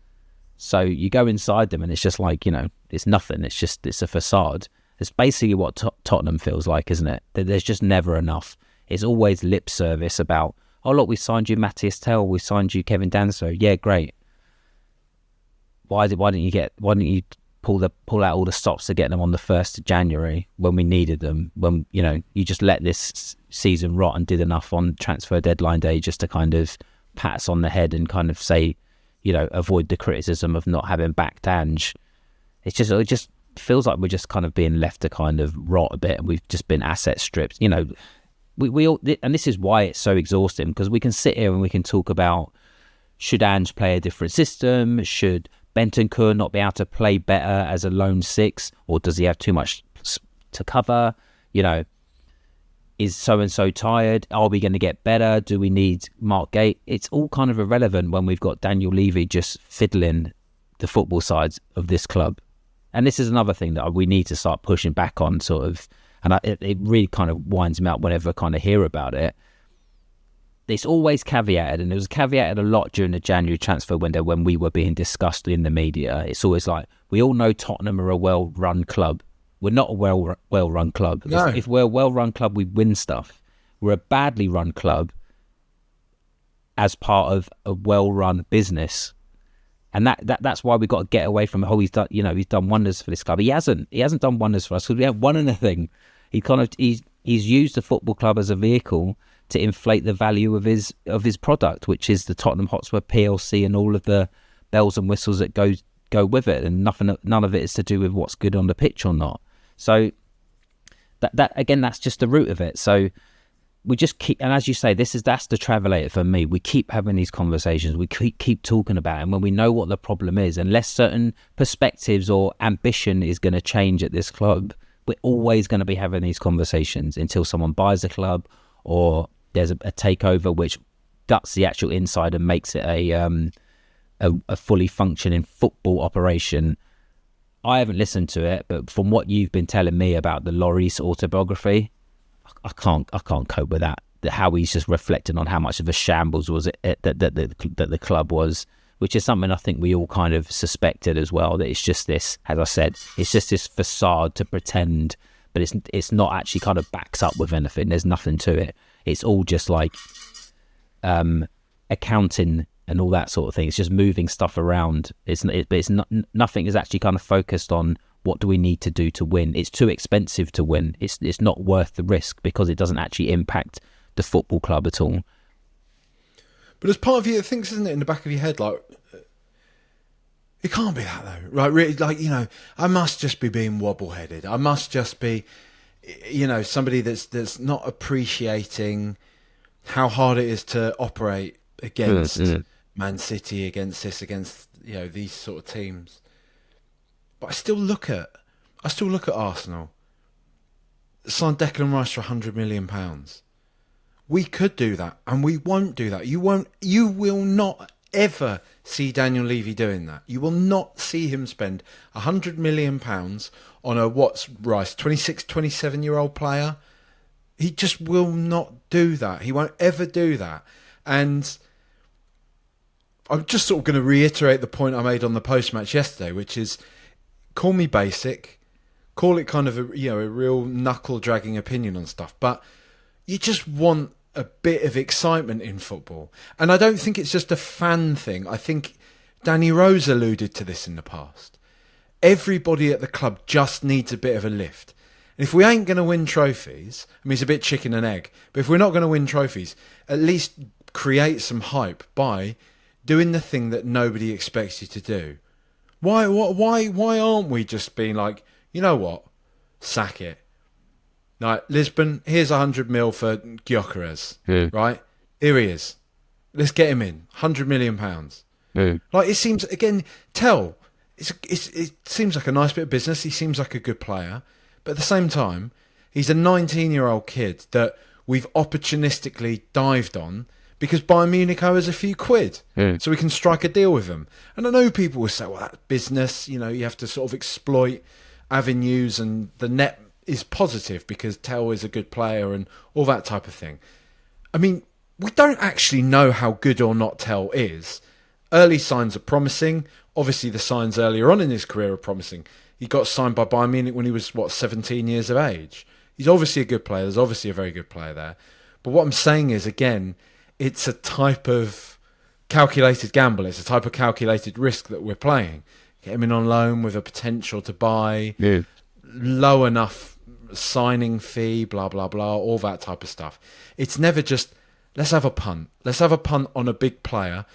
Speaker 2: So you go inside them and it's just like, it's nothing. It's a facade. It's basically what Tottenham feels like, isn't it? There's just never enough. It's always lip service about, oh, look, we signed you Matthias Tell, we signed you Kevin Danso. Yeah, great. Why didn't you pull out all the stops to get them on the 1st of January when we needed them, when you just let this season rot and did enough on transfer deadline day just to kind of pat us on the head and kind of say, avoid the criticism of not having backed Ange. It just feels like we're just kind of being left to kind of rot a bit, and we've just been asset stripped. We all, and this is why it's so exhausting, because we can sit here and we can talk about, should Ange play a different system? Should Bentancur not be able to play better as a lone 6, or does he have too much to cover? Is so-and-so tired? Are we going to get better? Do we need Mark Gate? It's all kind of irrelevant when we've got Daniel Levy just fiddling the football sides of this club. And this is another thing that we need to start pushing back on, sort of, and it really kind of winds me up whenever I kind of hear about it. It's always caveated, and it was caveated a lot during the January transfer window when we were being discussed in the media. It's always like, we all know Tottenham are a well-run club. We're not a well-run club.
Speaker 1: No.
Speaker 2: If we're a well-run club, we win stuff. We're a badly run club as part of a well-run business. And that's why we got to get away from, he's done wonders for this club. He hasn't done wonders for us, because we haven't won anything. He's used the football club as a vehicle to inflate the value of his product, which is the Tottenham Hotspur PLC and all of the bells and whistles that go with it, and none of it is to do with what's good on the pitch or not. So that again, that's just the root of it. So we just keep, and as you say, that's the travelator for me. We keep having these conversations, we keep talking about it, and when we know what the problem is, unless certain perspectives or ambition is going to change at this club, we're always going to be having these conversations until someone buys a club, or there's a takeover which guts the actual inside and makes it a fully functioning football operation. I haven't listened to it, but from what you've been telling me about the Lloris autobiography, I can't cope with that. How he's just reflecting on how much of a shambles was it that the club was, which is something I think we all kind of suspected as well. That it's just this, as I said, it's just this facade to pretend, but it's not actually kind of backs up with anything. There's nothing to it. It's all just like accounting and all that sort of thing. It's just moving stuff around. Nothing is actually kind of focused on what do we need to do to win. It's too expensive to win. It's not worth the risk because it doesn't actually impact the football club at all.
Speaker 1: But as part of you, it thinks, isn't it, in the back of your head, like, it can't be that though, right? Really, like, I must just be being wobble-headed. I must just be, somebody that's not appreciating how hard it is to operate against Man City, against these sort of teams. But I still look at Arsenal. Signed Declan Rice for £100 million. We could do that, and we won't do that. You will not ever see Daniel Levy doing that. You will not see him spend £100 million on a Rice, 26, 27-year-old player. He just will not do that. He won't ever do that. And I'm just sort of going to reiterate the point I made on the post-match yesterday, which is, call me basic, call it kind of a real knuckle-dragging opinion on stuff, but you just want a bit of excitement in football. And I don't think it's just a fan thing. I think Danny Rose alluded to this in the past. Everybody at the club just needs a bit of a lift. And if we ain't going to win trophies, I mean, it's a bit chicken and egg, but if we're not going to win trophies, at least create some hype by doing the thing that nobody expects you to do. Why aren't we just being like, you know what, sack it. Like, Lisbon, here's 100 mil for Gyökeres, right? Here he is. Let's get him in. £100 million. Like, it seems, again, it seems like a nice bit of business. He seems like a good player. But at the same time, he's a 19-year-old kid that we've opportunistically dived on because Bayern Munich owe us a few quid. So we can strike a deal with them. And I know people will say, well, that's business. You know, you have to sort of exploit avenues, and the net is positive because Tell is a good player and all that type of thing. I mean, we don't actually know how good or not Tell is. Early signs are promising. Obviously, the signs earlier on in his career are promising. He got signed by Bayern Munich when he was, 17 years of age. He's obviously a good player. There's obviously a very good player there. But what I'm saying is, again, it's a type of calculated gamble. It's a type of calculated risk that we're playing. Get him in on loan with a potential to buy, low enough signing fee, blah, blah, blah, all that type of stuff. It's never just, let's have a punt. Let's have a punt on a big player.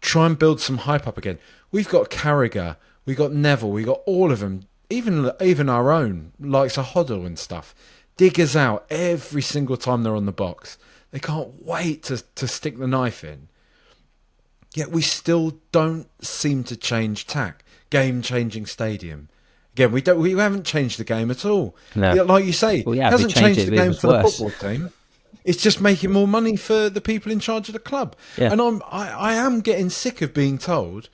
Speaker 1: Try and build some hype up again. We've got Carragher, we've got Neville, we've got all of them, even our own, like Hoddle and stuff. Dig us out every single time they're on the box. They can't wait to stick the knife in. Yet we still don't seem to change tack. Game-changing stadium. Again, we haven't changed the game at all. No. Like you say, it hasn't changed the game for the football team. It's just making more money for the people in charge of the club. Yeah. And I am getting sick of being told,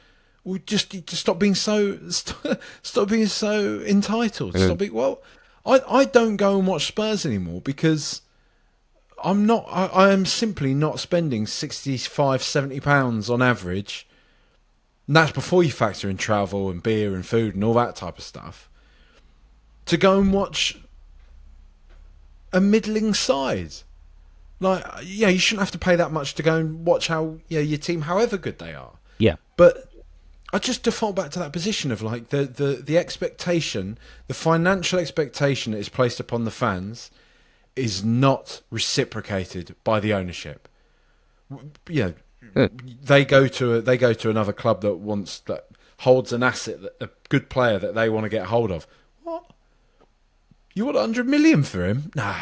Speaker 1: well, just stop being so entitled. I don't go and watch Spurs anymore because I am simply not spending £65-70 on average. And that's before you factor in travel and beer and food and all that type of stuff, to go and watch a middling side. Like, yeah, you shouldn't have to pay that much to go and watch your team, however good they are.
Speaker 2: Yeah.
Speaker 1: But I just default back to that position of like the expectation, the financial expectation that is placed upon the fans is not reciprocated by the ownership. Yeah. They go to another club that holds an asset, a good player that they want to get hold of. What? You want 100 million for him? No.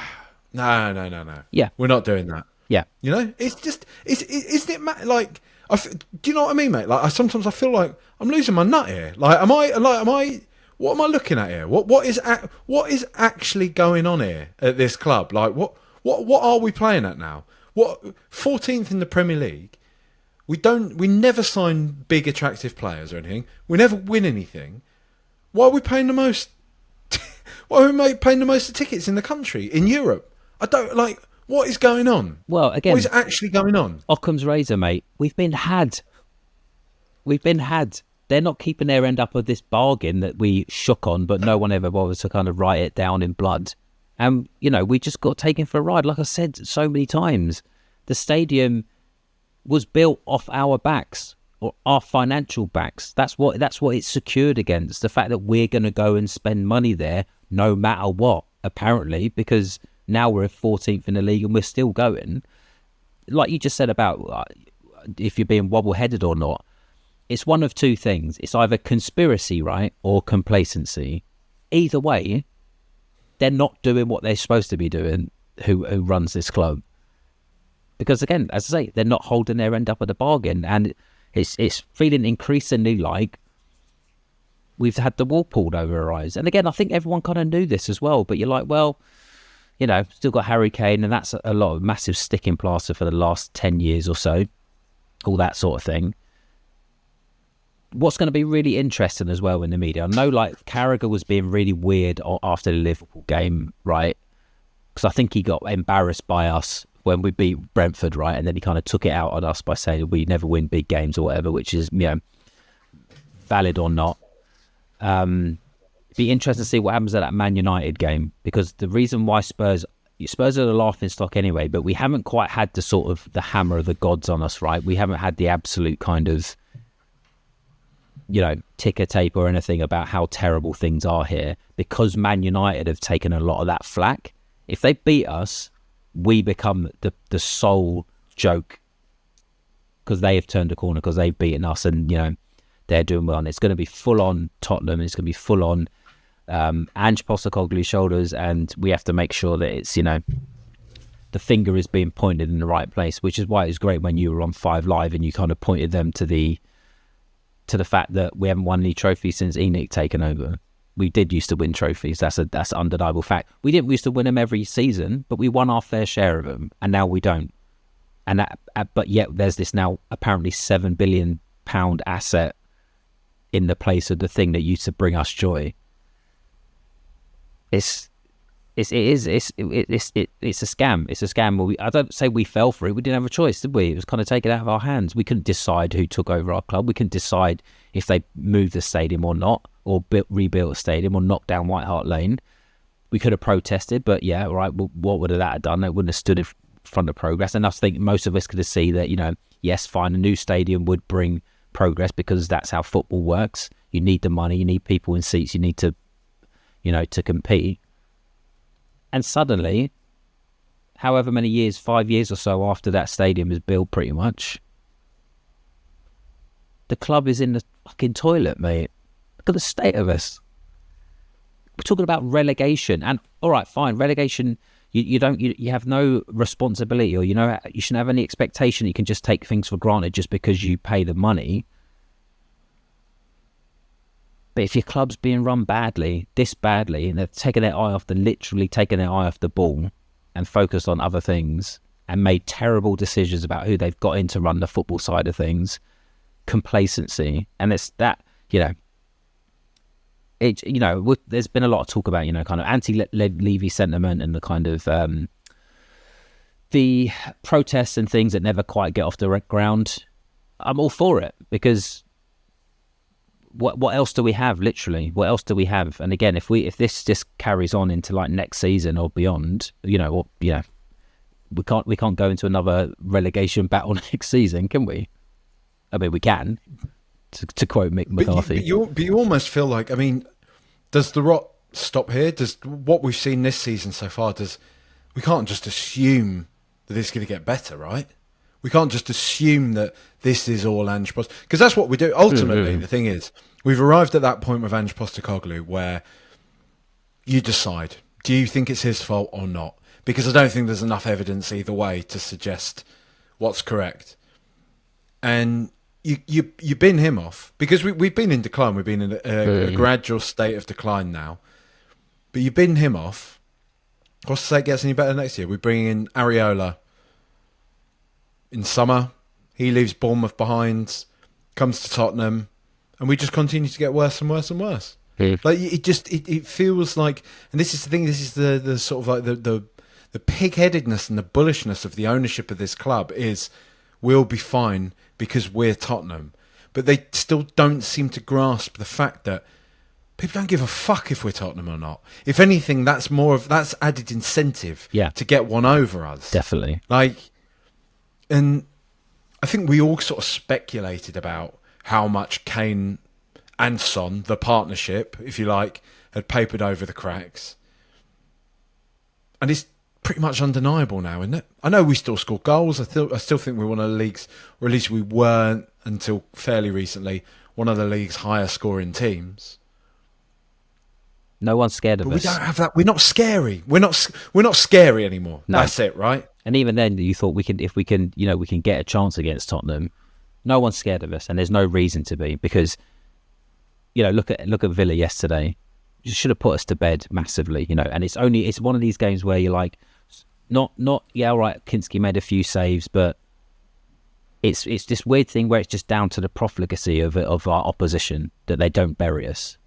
Speaker 2: Yeah,
Speaker 1: we're not doing that.
Speaker 2: Yeah,
Speaker 1: you know, it's just isn't it like? Do you know what I mean, mate? Like, sometimes I feel like I'm losing my nut here. Like, am I? What am I looking at here? What is actually going on here at this club? Like, what are we playing at now? What, 14th in the Premier League? We never sign big attractive players or anything. We never win anything. Why are we paying the most? Why are we paying the most of tickets in the country, in Europe? I don't like. What is going on?
Speaker 2: Well, again,
Speaker 1: what is actually going on?
Speaker 2: Occam's razor, mate. We've been had. They're not keeping their end up of this bargain that we shook on, but no one ever bothers to kind of write it down in blood. And, you know, we just got taken for a ride. Like I said so many times, the stadium was built off our backs, or our financial backs. That's what it's secured against. The fact that we're going to go and spend money there no matter what, apparently, because now we're 14th in the league and we're still going. Like you just said about if you're being wobble-headed or not, it's one of two things. It's either conspiracy, right, or complacency. Either way, they're not doing what they're supposed to be doing, who runs this club. Because again, as I say, they're not holding their end up of the bargain, and it's feeling increasingly like we've had the wool pulled over our eyes. And again, I think everyone kind of knew this as well, but you're like, well, you know, still got Harry Kane, and that's a lot of massive sticking plaster for the last 10 years or so, all that sort of thing. What's going to be really interesting as well in the media, I know like Carragher was being really weird after the Liverpool game, right? Because I think he got embarrassed by us when we beat Brentford, right? And then he kind of took it out on us by saying we never win big games or whatever, which is, you know, valid or not. Be interesting to see what happens at that Man United game, because the reason why Spurs Spurs are the laughing stock anyway, but we haven't quite had the sort of the hammer of the gods on us, right? We haven't had the absolute kind of, ticker tape or anything about how terrible things are here, because Man United have taken a lot of that flack. If they beat us, we become the sole joke because they have turned a corner, because they've beaten us, and they're doing well. And it's going to be full on Tottenham. It's going to be full on Ange Postecoglou's shoulders, and we have to make sure that it's the finger is being pointed in the right place, which is why it was great when you were on 5 Live and you kind of pointed them to the fact that we haven't won any trophies since Enoch taken over. We did used to win trophies. That's an undeniable fact. We didn't used to win them every season, but we won our fair share of them, and now we don't. And but yet there's this now apparently £7 billion asset in the place of the thing that used to bring us joy. It's a scam. It's a scam. I don't say we fell for it. We didn't have a choice, did we? It was kind of taken out of our hands. We couldn't decide who took over our club. We couldn't decide if they moved the stadium or not, or rebuilt a stadium, or knocked down White Hart Lane. We could have protested, but yeah, right. Well, what would that have done? It wouldn't have stood in front of progress. And I think most of us could have seen that. Yes, fine. A new stadium would bring progress, because that's how football works. You need the money. You need people in seats. You need to, to compete. And suddenly, however many years, 5 years or so after that stadium is built, pretty much, the club is in the fucking toilet, mate. Look at the state of us. We're talking about relegation, and all right, fine, relegation. You have no responsibility, or you shouldn't have any expectation. You can just take things for granted just because you pay the money. But if your club's being run this badly, and they've literally taken their eye off the ball and focused on other things and made terrible decisions about who they've got in to run the football side of things, complacency, and it's that, there's been a lot of talk about, kind of anti-Levy sentiment, and the kind of the protests and things that never quite get off the ground. I'm all for it, because what else do we have? Literally, what else do we have? And again, if this just carries on into like next season or beyond, we can't go into another relegation battle next season, can we? I mean, we can. To quote Mick McCarthy,
Speaker 1: but you almost feel like, does the rot stop here? Does what we've seen this season so far? We can't just assume that it's going to get better, right? We can't just assume that this is all Ange Postecoglou, because that's what we do. Ultimately, the thing is, we've arrived at that point with Ange Postecoglou where you decide, do you think it's his fault or not? Because I don't think there's enough evidence either way to suggest what's correct. And you bin him off, because we've been in decline. We've been in a gradual state of decline now. But you bin him off. What's to say it gets any better next year? We bring in Areola in summer. He leaves Bournemouth behind, comes to Tottenham, and we just continue to get worse and worse and worse. Like it feels like, and this is the thing. This is the sort of like the pig-headedness and the bullishness of the ownership of this club is, we'll be fine because we're Tottenham. But they still don't seem to grasp the fact that people don't give a fuck if we're Tottenham or not. If anything, that's added incentive to get one over us.
Speaker 2: Definitely.
Speaker 1: And I think we all sort of speculated about how much Kane and Son, the partnership, if you like, had papered over the cracks. And it's pretty much undeniable now, isn't it? I know we still score goals. I still think we're one of the league's, or at least we weren't until fairly recently, one of the league's higher scoring teams.
Speaker 2: No one's scared of us.
Speaker 1: We don't have that. We're not scary. We're not scary anymore. No. That's it, right?
Speaker 2: And even then, you thought we can get a chance against Tottenham. No one's scared of us, and there's no reason to be, because look at Villa yesterday. You should have put us to bed massively, And it's one of these games where you're like, all right, Kinski made a few saves, but it's this weird thing where it's just down to the profligacy of our opposition that they don't bury us.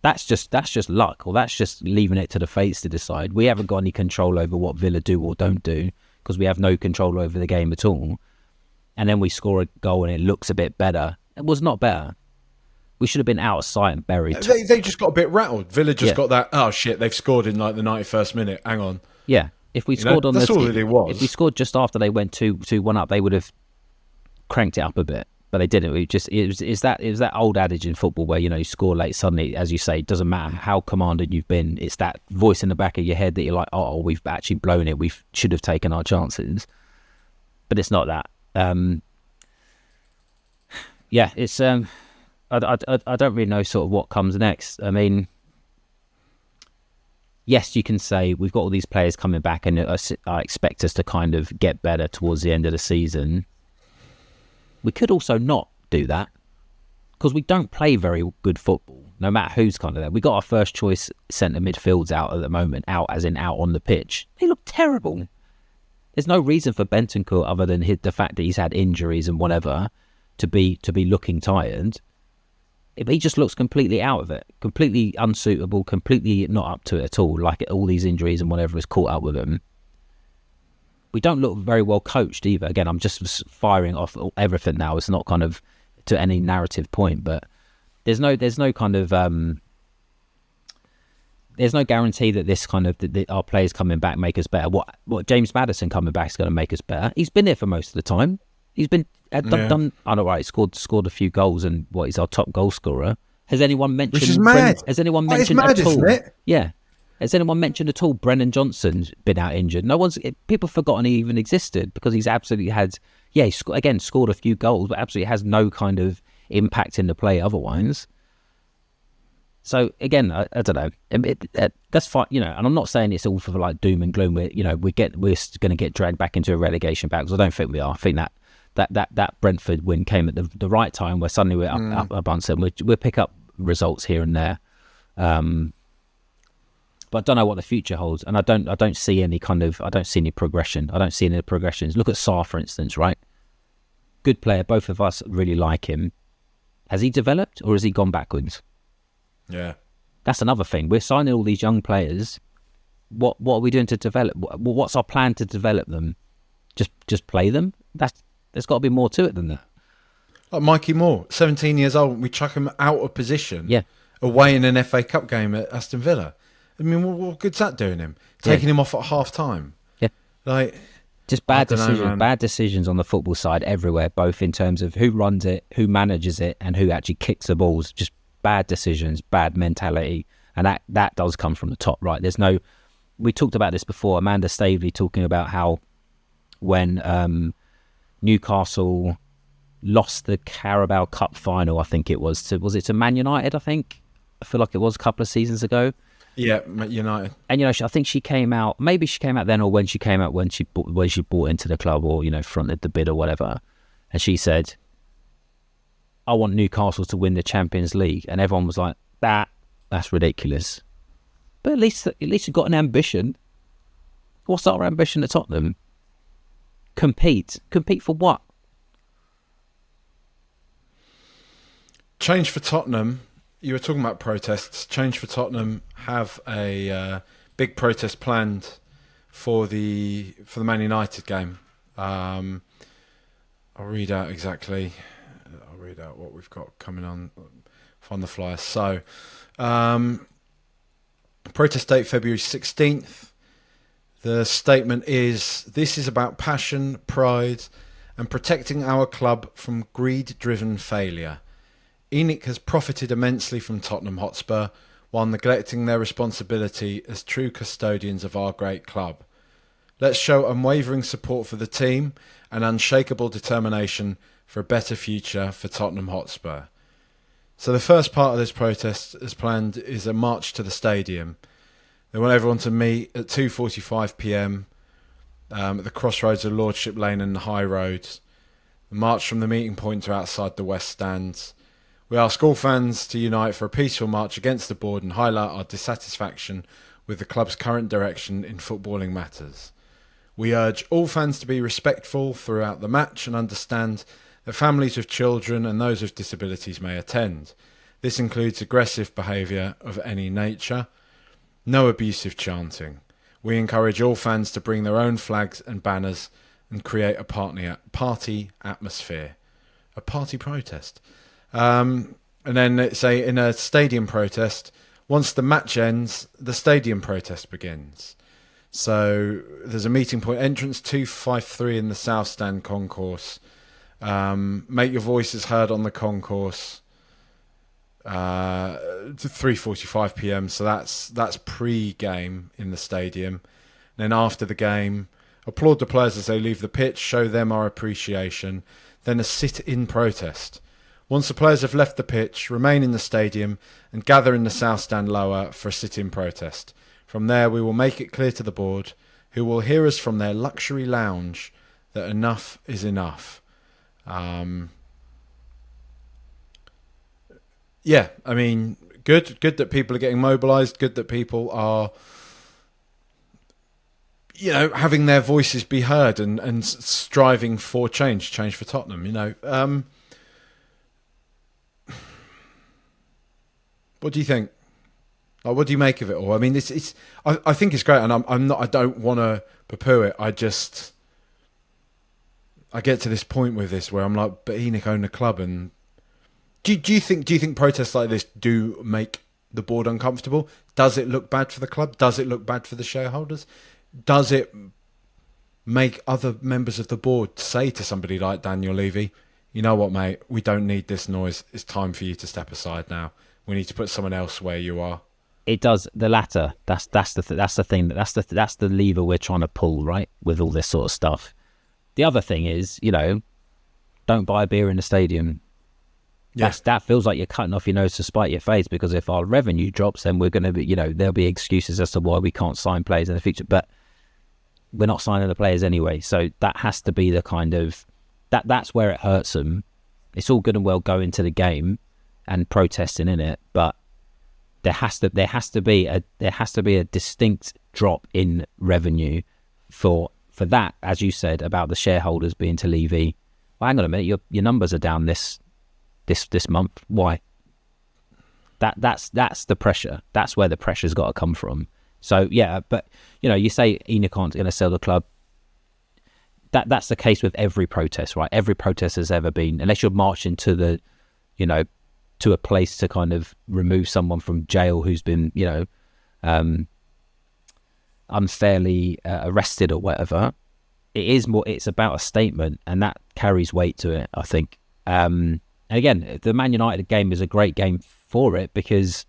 Speaker 2: That's just luck, or that's just leaving it to the fates to decide. We haven't got any control over what Villa do or don't do, because we have no control over the game at all. And then we score a goal and it looks a bit better. It was not better. We should have been out of sight and buried.
Speaker 1: They just got a bit rattled. Villa just got that, oh shit, they've scored in like the 91st minute. Hang on.
Speaker 2: Yeah. If we scored on
Speaker 1: that's all that it was.
Speaker 2: If we scored just after they went 2-1 up, they would have cranked it up a bit. But they didn't. It was that old adage in football where, you score late, suddenly, as you say, it doesn't matter how commanding you've been. It's that voice in the back of your head that you're like, oh, we've actually blown it. We should have taken our chances. But it's not that. Yeah, it's I don't really know sort of what comes next. I mean, yes, you can say we've got all these players coming back and I expect us to kind of get better towards the end of the season. We could also not do that because we don't play very good football, no matter who's kind of there. We got our first choice centre midfields out at the moment, out on the pitch. They look terrible. There's no reason for Bentancur other than the fact that he's had injuries and whatever to be looking tired. He just looks completely out of it, completely unsuitable, completely not up to it at all. Like all these injuries and whatever has caught up with him. We don't look very well coached either. Again, I'm just firing off everything now. It's not kind of to any narrative point, but there's no kind of there's no guarantee that this kind of that our players coming back make us better. What James Maddison coming back is going to make us better. He's been here for most of the time. He's been done. I know, right? Scored a few goals and he's our top goal scorer. Has anyone mentioned?
Speaker 1: Which is mad.
Speaker 2: Has anyone mentioned
Speaker 1: mad,
Speaker 2: at all?
Speaker 1: Isn't it?
Speaker 2: Yeah. Has anyone mentioned at all Brennan Johnson's been out injured? People have forgotten he even existed because he's absolutely had, he scored a few goals, but absolutely has no kind of impact in the play otherwise. So again, I don't know. That's fine, and I'm not saying it's all for like doom and gloom. We're going to get dragged back into a relegation battle because I don't think we are. I think that Brentford win came at the right time where suddenly we're up a bunch and we'll pick up results here and there. But I don't know what the future holds, and I don't see any progression. I don't see any progressions. Look at Sarr, for instance, right? Good player. Both of us really like him. Has he developed, or has he gone backwards?
Speaker 1: Yeah,
Speaker 2: that's another thing. We're signing all these young players. What are we doing to develop? What's our plan to develop them? Just play them? There's got to be more to it than that.
Speaker 1: Like Mikey Moore, 17 years old, we chuck him out of position.
Speaker 2: Yeah,
Speaker 1: away in an FA Cup game at Aston Villa. I mean, what good's that doing him? Taking him off at half time.
Speaker 2: Yeah.
Speaker 1: Like,
Speaker 2: just bad decisions. Bad decisions on the football side everywhere, both in terms of who runs it, who manages it, and who actually kicks the balls. Just bad decisions, bad mentality. And that does come from the top, right? We talked about this before, Amanda Staveley talking about how when Newcastle lost the Carabao Cup final, I think it was to Man United, I think? I feel like it was a couple of seasons ago.
Speaker 1: Yeah, United.
Speaker 2: And I think she came out. Maybe she came out then, or when she came out when she bought into the club, or fronted the bid or whatever. And she said, "I want Newcastle to win the Champions League," and everyone was like, "That's ridiculous." But at least we've got an ambition. What's our ambition at Tottenham? Compete for what?
Speaker 1: Change for Tottenham. You were talking about protests. Change for Tottenham have a big protest planned for the Man United game. I'll read out what we've got coming on the flyer. So, protest date February 16th. The statement is, "This is about passion, pride, and protecting our club from greed-driven failure. ENIC has profited immensely from Tottenham Hotspur while neglecting their responsibility as true custodians of our great club. Let's show unwavering support for the team and unshakable determination for a better future for Tottenham Hotspur." So the first part of this protest as planned is a march to the stadium. They want everyone to meet at 2:45 p.m. At the crossroads of Lordship Lane and the High Road. The march from the meeting point to outside the West Stands. We ask all fans to unite for a peaceful march against the board and highlight our dissatisfaction with the club's current direction in footballing matters. We urge all fans to be respectful throughout the match and understand that families with children and those with disabilities may attend. This includes aggressive behaviour of any nature. No abusive chanting. We encourage all fans to bring their own flags and banners and create a party atmosphere. A party protest. And then say in a stadium protest, once the match ends, the stadium protest begins. So there's a meeting point, entrance 253 in the South Stand concourse. Make your voices heard on the concourse. 3:45 p.m. So that's pre-game in the stadium. Then after the game, applaud the players as they leave the pitch, show them our appreciation. Then a sit-in protest. Once the players have left the pitch, remain in the stadium and gather in the South Stand lower for a sit-in protest. From there, we will make it clear to the board, who will hear us from their luxury lounge, that enough is enough. Yeah, I mean, good that people are getting mobilised. Good that people are, having their voices be heard and striving for change for Tottenham. What do you think? Like, what do you make of it all? I mean, I think it's great, and I don't want to poo-poo it. I get to this point with this where I'm like, but ENIC own the club, and do you think protests like this do make the board uncomfortable? Does it look bad for the club? Does it look bad for the shareholders? Does it make other members of the board say to somebody like Daniel Levy, you know what, mate, we don't need this noise. It's time for you to step aside now. We need to put someone else where you are.
Speaker 2: It does the latter. That's the thing. That's the lever we're trying to pull, right? With all this sort of stuff. The other thing is, don't buy a beer in the stadium. Yeah. That feels like you're cutting off your nose to spite your face, because if our revenue drops, then we're going to be, there'll be excuses as to why we can't sign players in the future. But we're not signing the players anyway, so that has to be the kind of that's where it hurts them. It's all good and well going to the game and protesting in it, but there has to be a distinct drop in revenue for that, as you said about the shareholders being to Levy. Well, hang on a minute, your numbers are down this month. Why? That's the pressure. That's where the pressure's got to come from. So yeah, but you say ENIC aren't going to sell the club. That's the case with every protest, right? Every protest has ever been, unless you're marching to the, to a place to kind of remove someone from jail who's been, unfairly arrested or whatever. It's about a statement, and that carries weight to it, I think. And again, the Man United game is a great game for it, because,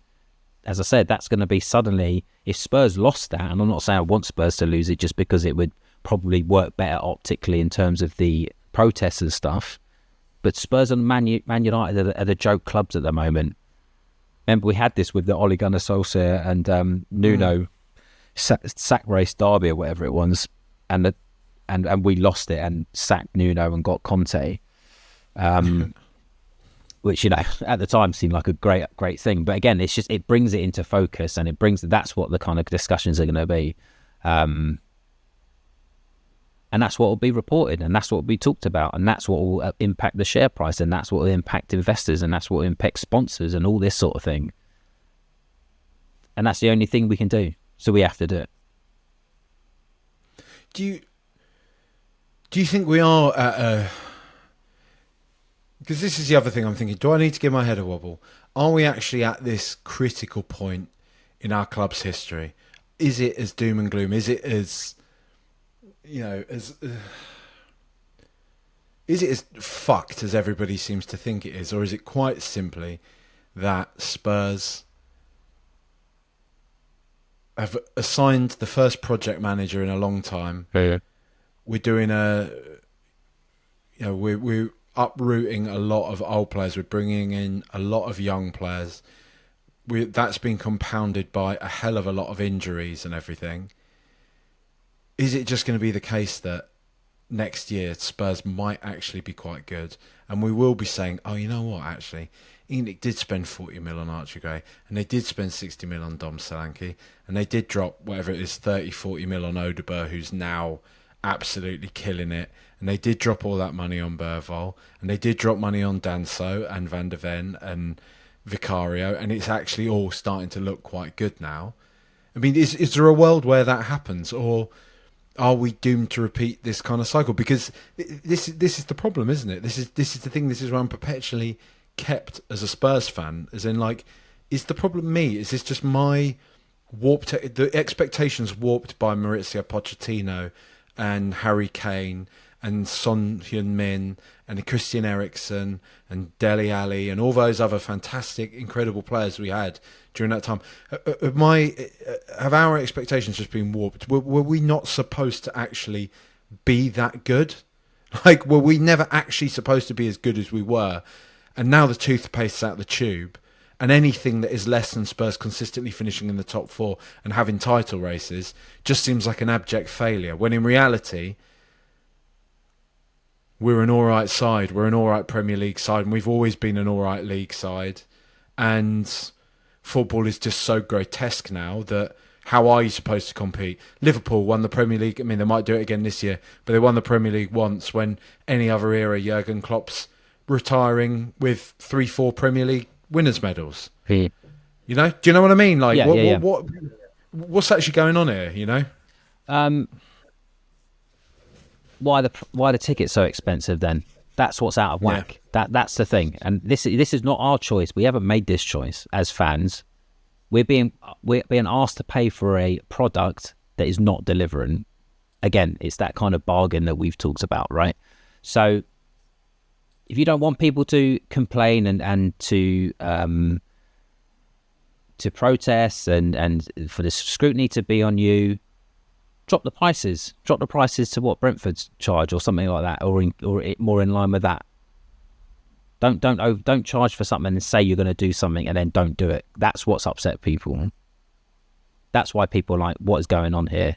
Speaker 2: as I said, that's going to be suddenly, if Spurs lost that, and I'm not saying I want Spurs to lose it just because it would probably work better optically in terms of the protests and stuff, but Spurs and Man United are the joke clubs at the moment. Remember, we had this with the Ole Gunnar Solskjaer and Nuno sack race derby or whatever it was, and we lost it and sacked Nuno and got Conte, which at the time seemed like a great thing. But again, it brings it into focus, and that's what the kind of discussions are going to be, and that's what will be reported, and that's what will be talked about, and that's what will impact the share price, and that's what will impact investors, and that's what will impact sponsors and all this sort of thing. And that's the only thing we can do. So we have to do it.
Speaker 1: Do you think we are at a... Because this is the other thing I'm thinking. Do I need to give my head a wobble? Are we actually at this critical point in our club's history? Is it as doom and gloom? Is it as... is it as fucked as everybody seems to think it is? Or is it quite simply that Spurs have assigned the first project manager in a long time?
Speaker 2: Yeah.
Speaker 1: We're doing we're uprooting a lot of old players. We're bringing in a lot of young players. That's been compounded by a hell of a lot of injuries and everything. Is it just going to be the case that next year Spurs might actually be quite good, and we will be saying, oh, you know what, actually, ENIC did spend 40 mil on Archie Gray, and they did spend 60 mil on Dom Solanke, and they did drop whatever it is, 30, 40 mil on Odegaard, who's now absolutely killing it, and they did drop all that money on Burval, and they did drop money on Danso and Van der Ven and Vicario, and it's actually all starting to look quite good now. I mean, is there a world where that happens, or are we doomed to repeat this kind of cycle? Because this is the problem, isn't it? This is the thing. This is where I'm perpetually kept as a Spurs fan. As in, like, is the problem me? Is this just my warped. The expectations warped by Maurizio Pochettino and Harry Kane and Son Heung-min and Christian Eriksen and Dele Alli and all those other fantastic, incredible players we had during that time. Have our expectations just been warped? Were we not supposed to actually be that good? Like, were we never actually supposed to be as good as we were? And now the toothpaste's out the tube, and anything that is less than Spurs consistently finishing in the top four and having title races just seems like an abject failure, when in reality, we're an all-right side. We're an all-right Premier League side, and we've always been an all-right league side. And football is just so grotesque now that how are you supposed to compete? Liverpool won the Premier League. I mean, they might do it again this year, but they won the Premier League once, when any other era, Jurgen Klopp's retiring with 3-4 Premier League winners' medals.
Speaker 2: Yeah.
Speaker 1: You know? Do you know what I mean? Like,
Speaker 2: Yeah,
Speaker 1: what's actually going on here, you know?
Speaker 2: Why the ticket's so expensive then? That's what's out of whack. That's the thing. And this is not our choice. We haven't made this choice as fans. We're being asked to pay for a product that is not delivering. Again, it's that kind of bargain that we've talked about, right? So if you don't want people to complain and to protest and for the scrutiny to be on you, drop the prices to what Brentford's charge or something like that, or more in line with that. Don't charge for something and say you're going to do something and then don't do it. That's what's upset people. That's why people are like, what is going on here?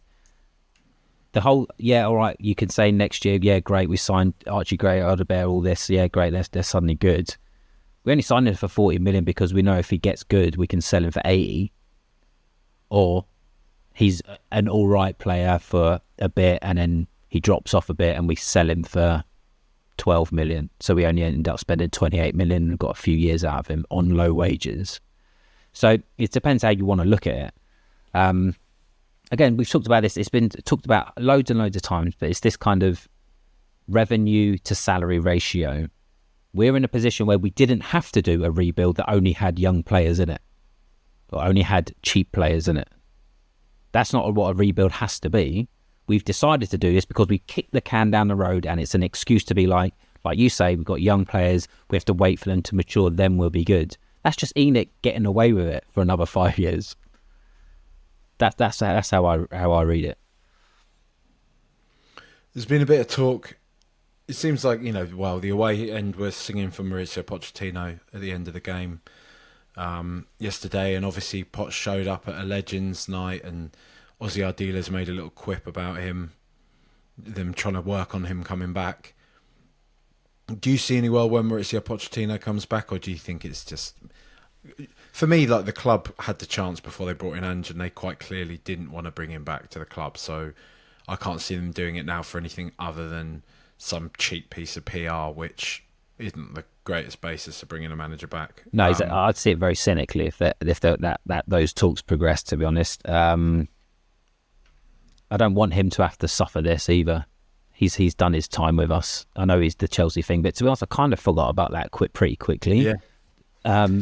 Speaker 2: The whole, all right, you can say next year, great, we signed Archie Gray, Alderweireld, all this, great, they're suddenly good. We only signed him for 40 million because we know if he gets good, we can sell him for 80. Or he's an all right player for a bit and then he drops off a bit and we sell him for 12 million. So we only end up spending 28 million and got a few years out of him on low wages. So it depends how you want to look at it. Again, we've talked about this. It's been talked about loads and loads of times, but it's this kind of revenue to salary ratio. We're in a position where we didn't have to do a rebuild that only had young players in it or only had cheap players in it. That's not what a rebuild has to be. We've decided to do this because we kicked the can down the road and it's an excuse to be like you say, we've got young players, we have to wait for them to mature, then we'll be good. That's just Enoch getting away with it for another 5 years. That's how I read it.
Speaker 1: There's been a bit of talk. It seems like, the away end was singing for Maurizio Pochettino at the end of the game yesterday, and obviously Poch showed up at a Legends night, and Ozzy Ardiles made a little quip about them trying to work on him coming back. Do you see any well when Maurizio Pochettino comes back, or do you think it's just... For me, like, the club had the chance before they brought in Ange, and they quite clearly didn't want to bring him back to the club, so I can't see them doing it now for anything other than some cheap piece of PR, which isn't the greatest basis to bring in a manager back.
Speaker 2: No, I'd see it very cynically if those talks progress, to be honest. I don't want him to have to suffer this either. He's done his time with us. I know he's the Chelsea thing, but to be honest, I kind of forgot about that pretty quickly.
Speaker 1: Yeah.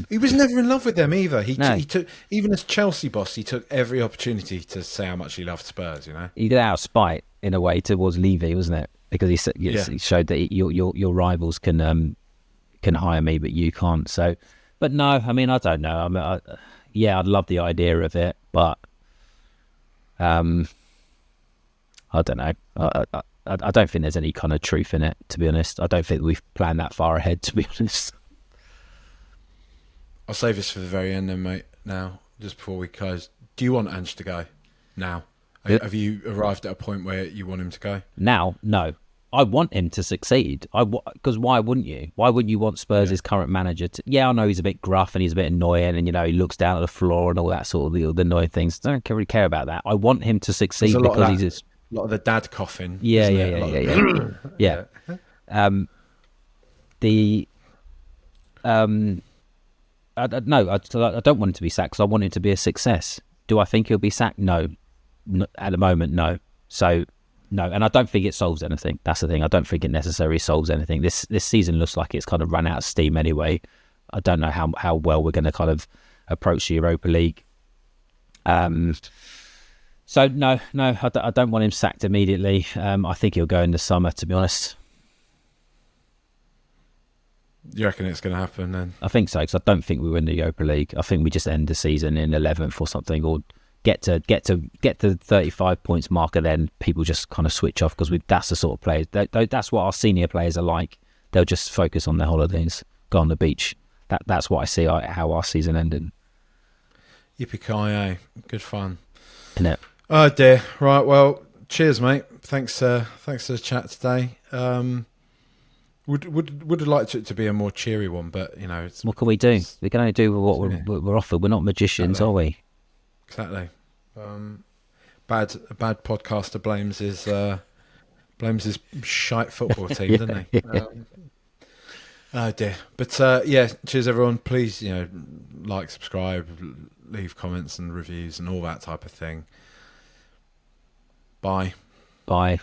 Speaker 1: He was never in love with them either. He took, even as Chelsea boss, he took every opportunity to say how much he loved Spurs.
Speaker 2: He did it out of spite in a way towards Levy, wasn't it? Because he showed that your rivals can hire me, but you can't. So, but no, I mean, I don't know. I'd love the idea of it, but I don't know. I don't think there's any kind of truth in it, to be honest. I don't think we've planned that far ahead, to be honest.
Speaker 1: I'll save this for the very end then, mate, now, just before we close. Do you want Ange to go now? Have you arrived at a point where you want him to go? Now?
Speaker 2: No. I want him to succeed. Because why wouldn't you? Why wouldn't you want Spurs' current manager to... Yeah, I know he's a bit gruff and he's a bit annoying and, he looks down at the floor and all that sort of the annoying things. I don't really care about that. I want him to succeed because he's...
Speaker 1: A lot of the dad coughing.
Speaker 2: Yeah. I don't want him to be sacked because I want him to be a success. Do I think he'll be sacked? No. At the moment, no. So, no. And I don't think it solves anything. That's the thing. I don't think it necessarily solves anything. This season looks like it's kind of run out of steam anyway. I don't know how well we're going to kind of approach the Europa League. So no, I don't want him sacked immediately. I think he'll go in the summer, to be honest.
Speaker 1: You reckon it's going to happen then?
Speaker 2: I think so, because I don't think we win the Europa League. I think we just end the season in 11th or something, or get to 35 points mark, and then people just kind of switch off, because that's the sort of players. That's what our senior players are like. They'll just focus on their holidays, go on the beach. That's what I see how our season ended.
Speaker 1: Yippee-ki-yay. Good fun.
Speaker 2: Isn't it?
Speaker 1: Oh dear. Right, well, cheers, mate. Thanks for the chat today. Would have liked it to be a more cheery one, but you know,
Speaker 2: what can we do? We can only do what we're offered. We're not magicians,
Speaker 1: exactly.
Speaker 2: Are we?
Speaker 1: Exactly. A bad podcaster blames his shite football team, doesn't he? Oh dear. But yeah, cheers everyone. Please, like, subscribe, leave comments and reviews and all that type of thing. Bye.
Speaker 2: Bye.